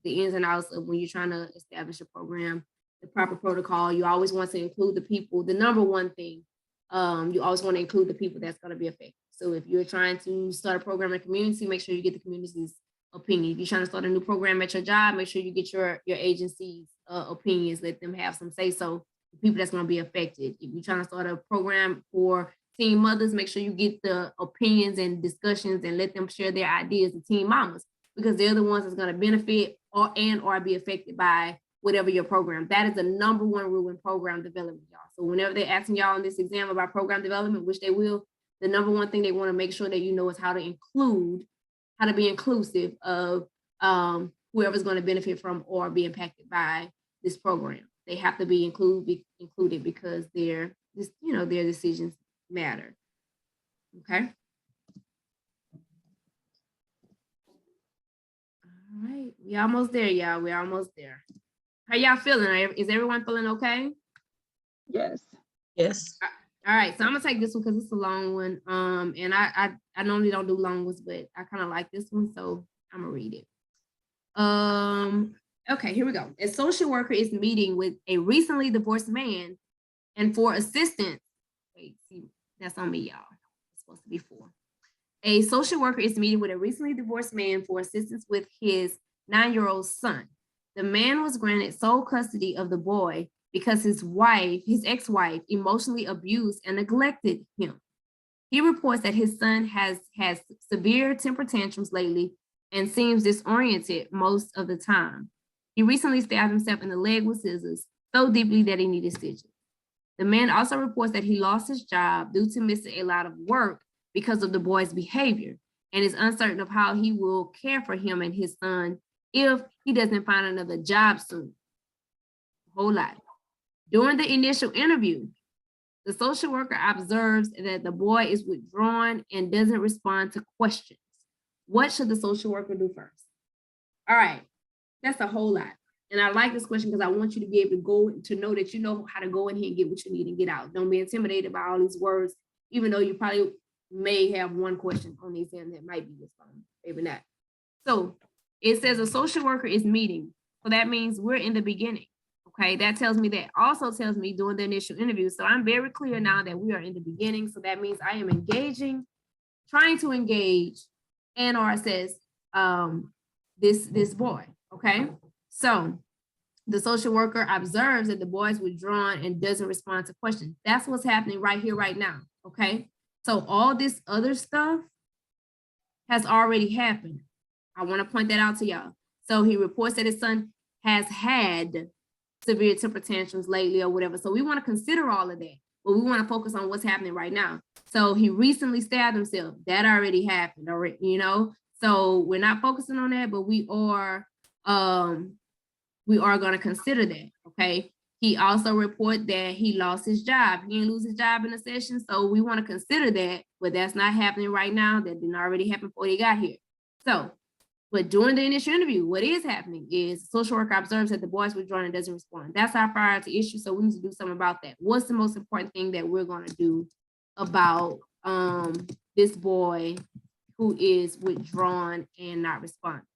the ins and outs of when you're trying to establish a program, the proper protocol. You always want to include the people. The number one thing, you always want to include the people that's going to be affected. So if you're trying to start a program in a community, make sure you get the community's opinion. If you're trying to start a new program at your job, make sure you get your agency's opinions. Let them have some say so. The people that's going to be affected. If you're trying to start a program for teen mothers, make sure you get the opinions and discussions and let them share their ideas to teen mamas, because they're the ones that's going to benefit or be affected by whatever your program. That is the number one rule in program development, y'all. So whenever they're asking y'all in this exam about program development, which they will, the number one thing they want to make sure that you know is how to be inclusive of whoever's going to benefit from or be impacted by this program. They have to be included because their decisions matter. Okay. All right, we almost there, y'all. We're almost there. How y'all feeling? Is everyone feeling okay? Yes. Yes. All right, so I'm gonna take this one because it's a long one. And I normally don't do long ones, but I kind of like this one, so I'm gonna read it. Okay, here we go. A social worker is meeting with a recently divorced man, and for assistance, wait, see, that's on me, y'all. It's supposed to be 4. A social worker is meeting with a recently divorced man for assistance with his 9-year-old son. The man was granted sole custody of the boy because his ex-wife, emotionally abused and neglected him. He reports that his son has severe temper tantrums lately and seems disoriented most of the time. He recently stabbed himself in the leg with scissors so deeply that he needed stitches. The man also reports that he lost his job due to missing a lot of work because of the boy's behavior and is uncertain of how he will care for him and his son if he doesn't find another job soon. A whole lot. During the initial interview, the social worker observes that the boy is withdrawn and doesn't respond to questions. What should the social worker do first? All right, that's a whole lot. And I like this question because I want you to be able to go to know that you know how to go in here and get what you need and get out. Don't be intimidated by all these words, even though you probably may have one question on the exam that might be responding, maybe not. So it says a social worker is meeting. So that means we're in the beginning. Okay, that also tells me during the initial interview. So I'm very clear now that we are in the beginning. So that means I am engaging, trying to engage and or assess this boy. Okay, so the social worker observes that the boy is withdrawn and doesn't respond to questions. That's what's happening right here, right now. Okay, so all this other stuff has already happened. I want to point that out to y'all. So he reports that his son has had severe temper tantrums lately or whatever. So we want to consider all of that, but we want to focus on what's happening right now. So he recently stabbed himself. That already happened, already, you know? So we're not focusing on that, but we are going to consider that, okay? He also reported that he lost his job. He didn't lose his job in the session, so we want to consider that, but that's not happening right now. That didn't already happen before he got here. So, but during the initial interview, what is happening is the social worker observes that the boy is withdrawn and doesn't respond. That's our priority issue, so we need to do something about that. What's the most important thing that we're going to do about this boy who is withdrawn and not responding?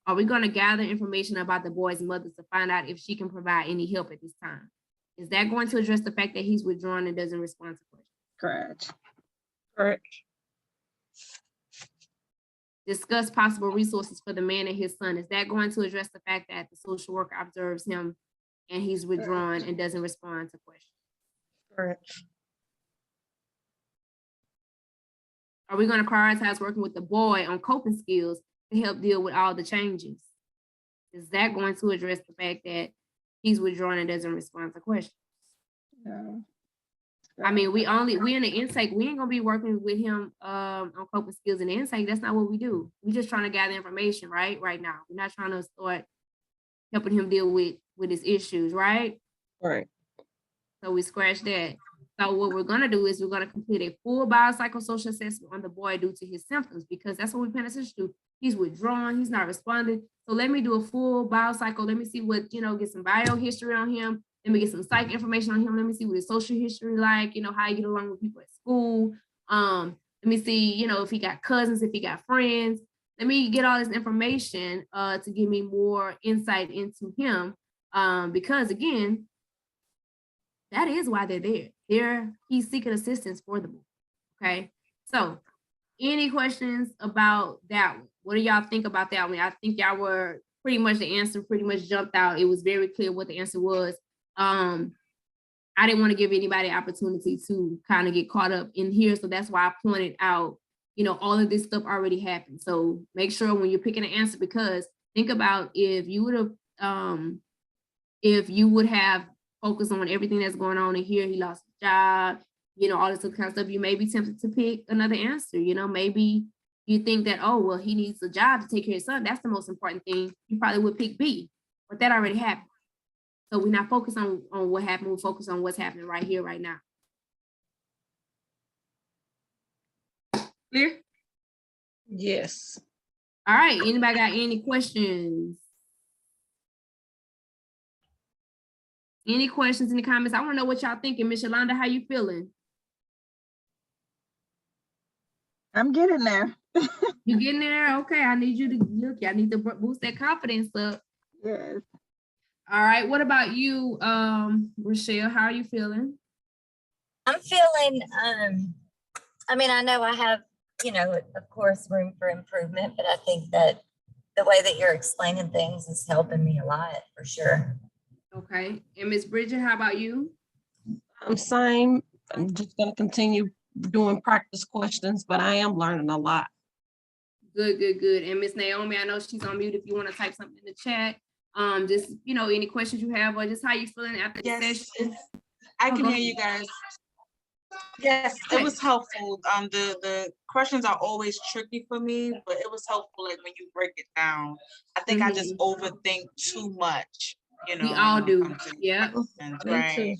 Are we going to gather information about the boy's mother to find out if she can provide any help at this time? Is that going to address the fact that he's withdrawn and doesn't respond to questions? Correct. Correct. Discuss possible resources for the man and his son. Is that going to address the fact that the social worker observes him and he's withdrawn and doesn't respond to questions? Correct. Are we going to prioritize working with the boy on coping skills to help deal with all the changes? Is that going to address the fact that he's withdrawn and doesn't respond to questions? No. I mean, we in the intake, we ain't gonna be working with him on coping skills in the intake. That's not what we do. We're just trying to gather information, right now. We're not trying to start helping him deal with his issues, right? Right. So we scratch that. So what we're gonna do is we're gonna complete a full biopsychosocial assessment on the boy due to his symptoms, because that's what we're paying attention to. He's withdrawn, he's not responding. So let me do a full biopsycho. Let me see what, get some bio history on him. Let me get some psych information on him. Let me see what his social history like, how he get along with people at school. Let me see, if he got cousins, if he got friends. Let me get all this information to give me more insight into him. Because again, that is why they're there. He's seeking assistance for the boy. Okay. So any questions about that one? What do y'all think about that one? I think y'all were pretty much, the answer pretty much jumped out. It was very clear what the answer was. I didn't want to give anybody opportunity to kind of get caught up in here. So that's why I pointed out, all of this stuff already happened. So make sure when you're picking an answer, because think about if you would have focused on everything that's going on in here, he lost his job, all this kind of stuff, you may be tempted to pick another answer. Maybe you think that, oh, well, he needs a job to take care of his son. That's the most important thing. You probably would pick B, but that already happened. So we're not focused on what happened. We're focused on what's happening right here, right now. Clear? Yes. All right. Anybody got any questions? Any questions in the comments? I want to know what y'all thinking. Miss Yolanda, how you feeling? I'm getting there. You getting there? Okay, I need you to look. I need to boost that confidence up. Yes. All right. What about you, Rochelle? How are you feeling? I'm feeling, I mean, I know I have, you know, of course, room for improvement, but I think that the way that you're explaining things is helping me a lot for sure. Okay. And Miss Bridget, how about you? Same. I'm just gonna continue doing practice questions, but I am learning a lot. Good, good, good. And Miss Naomi, I know she's on mute. If you want to type something in the chat, just any questions you have, or just how you feeling after the Yes, session. I can go hear you guys. Yes, it was helpful. The questions are always tricky for me, but it was helpful like when you break it down. I think I just overthink too much, We all when it do. comes to Yeah. questions, Me right? too.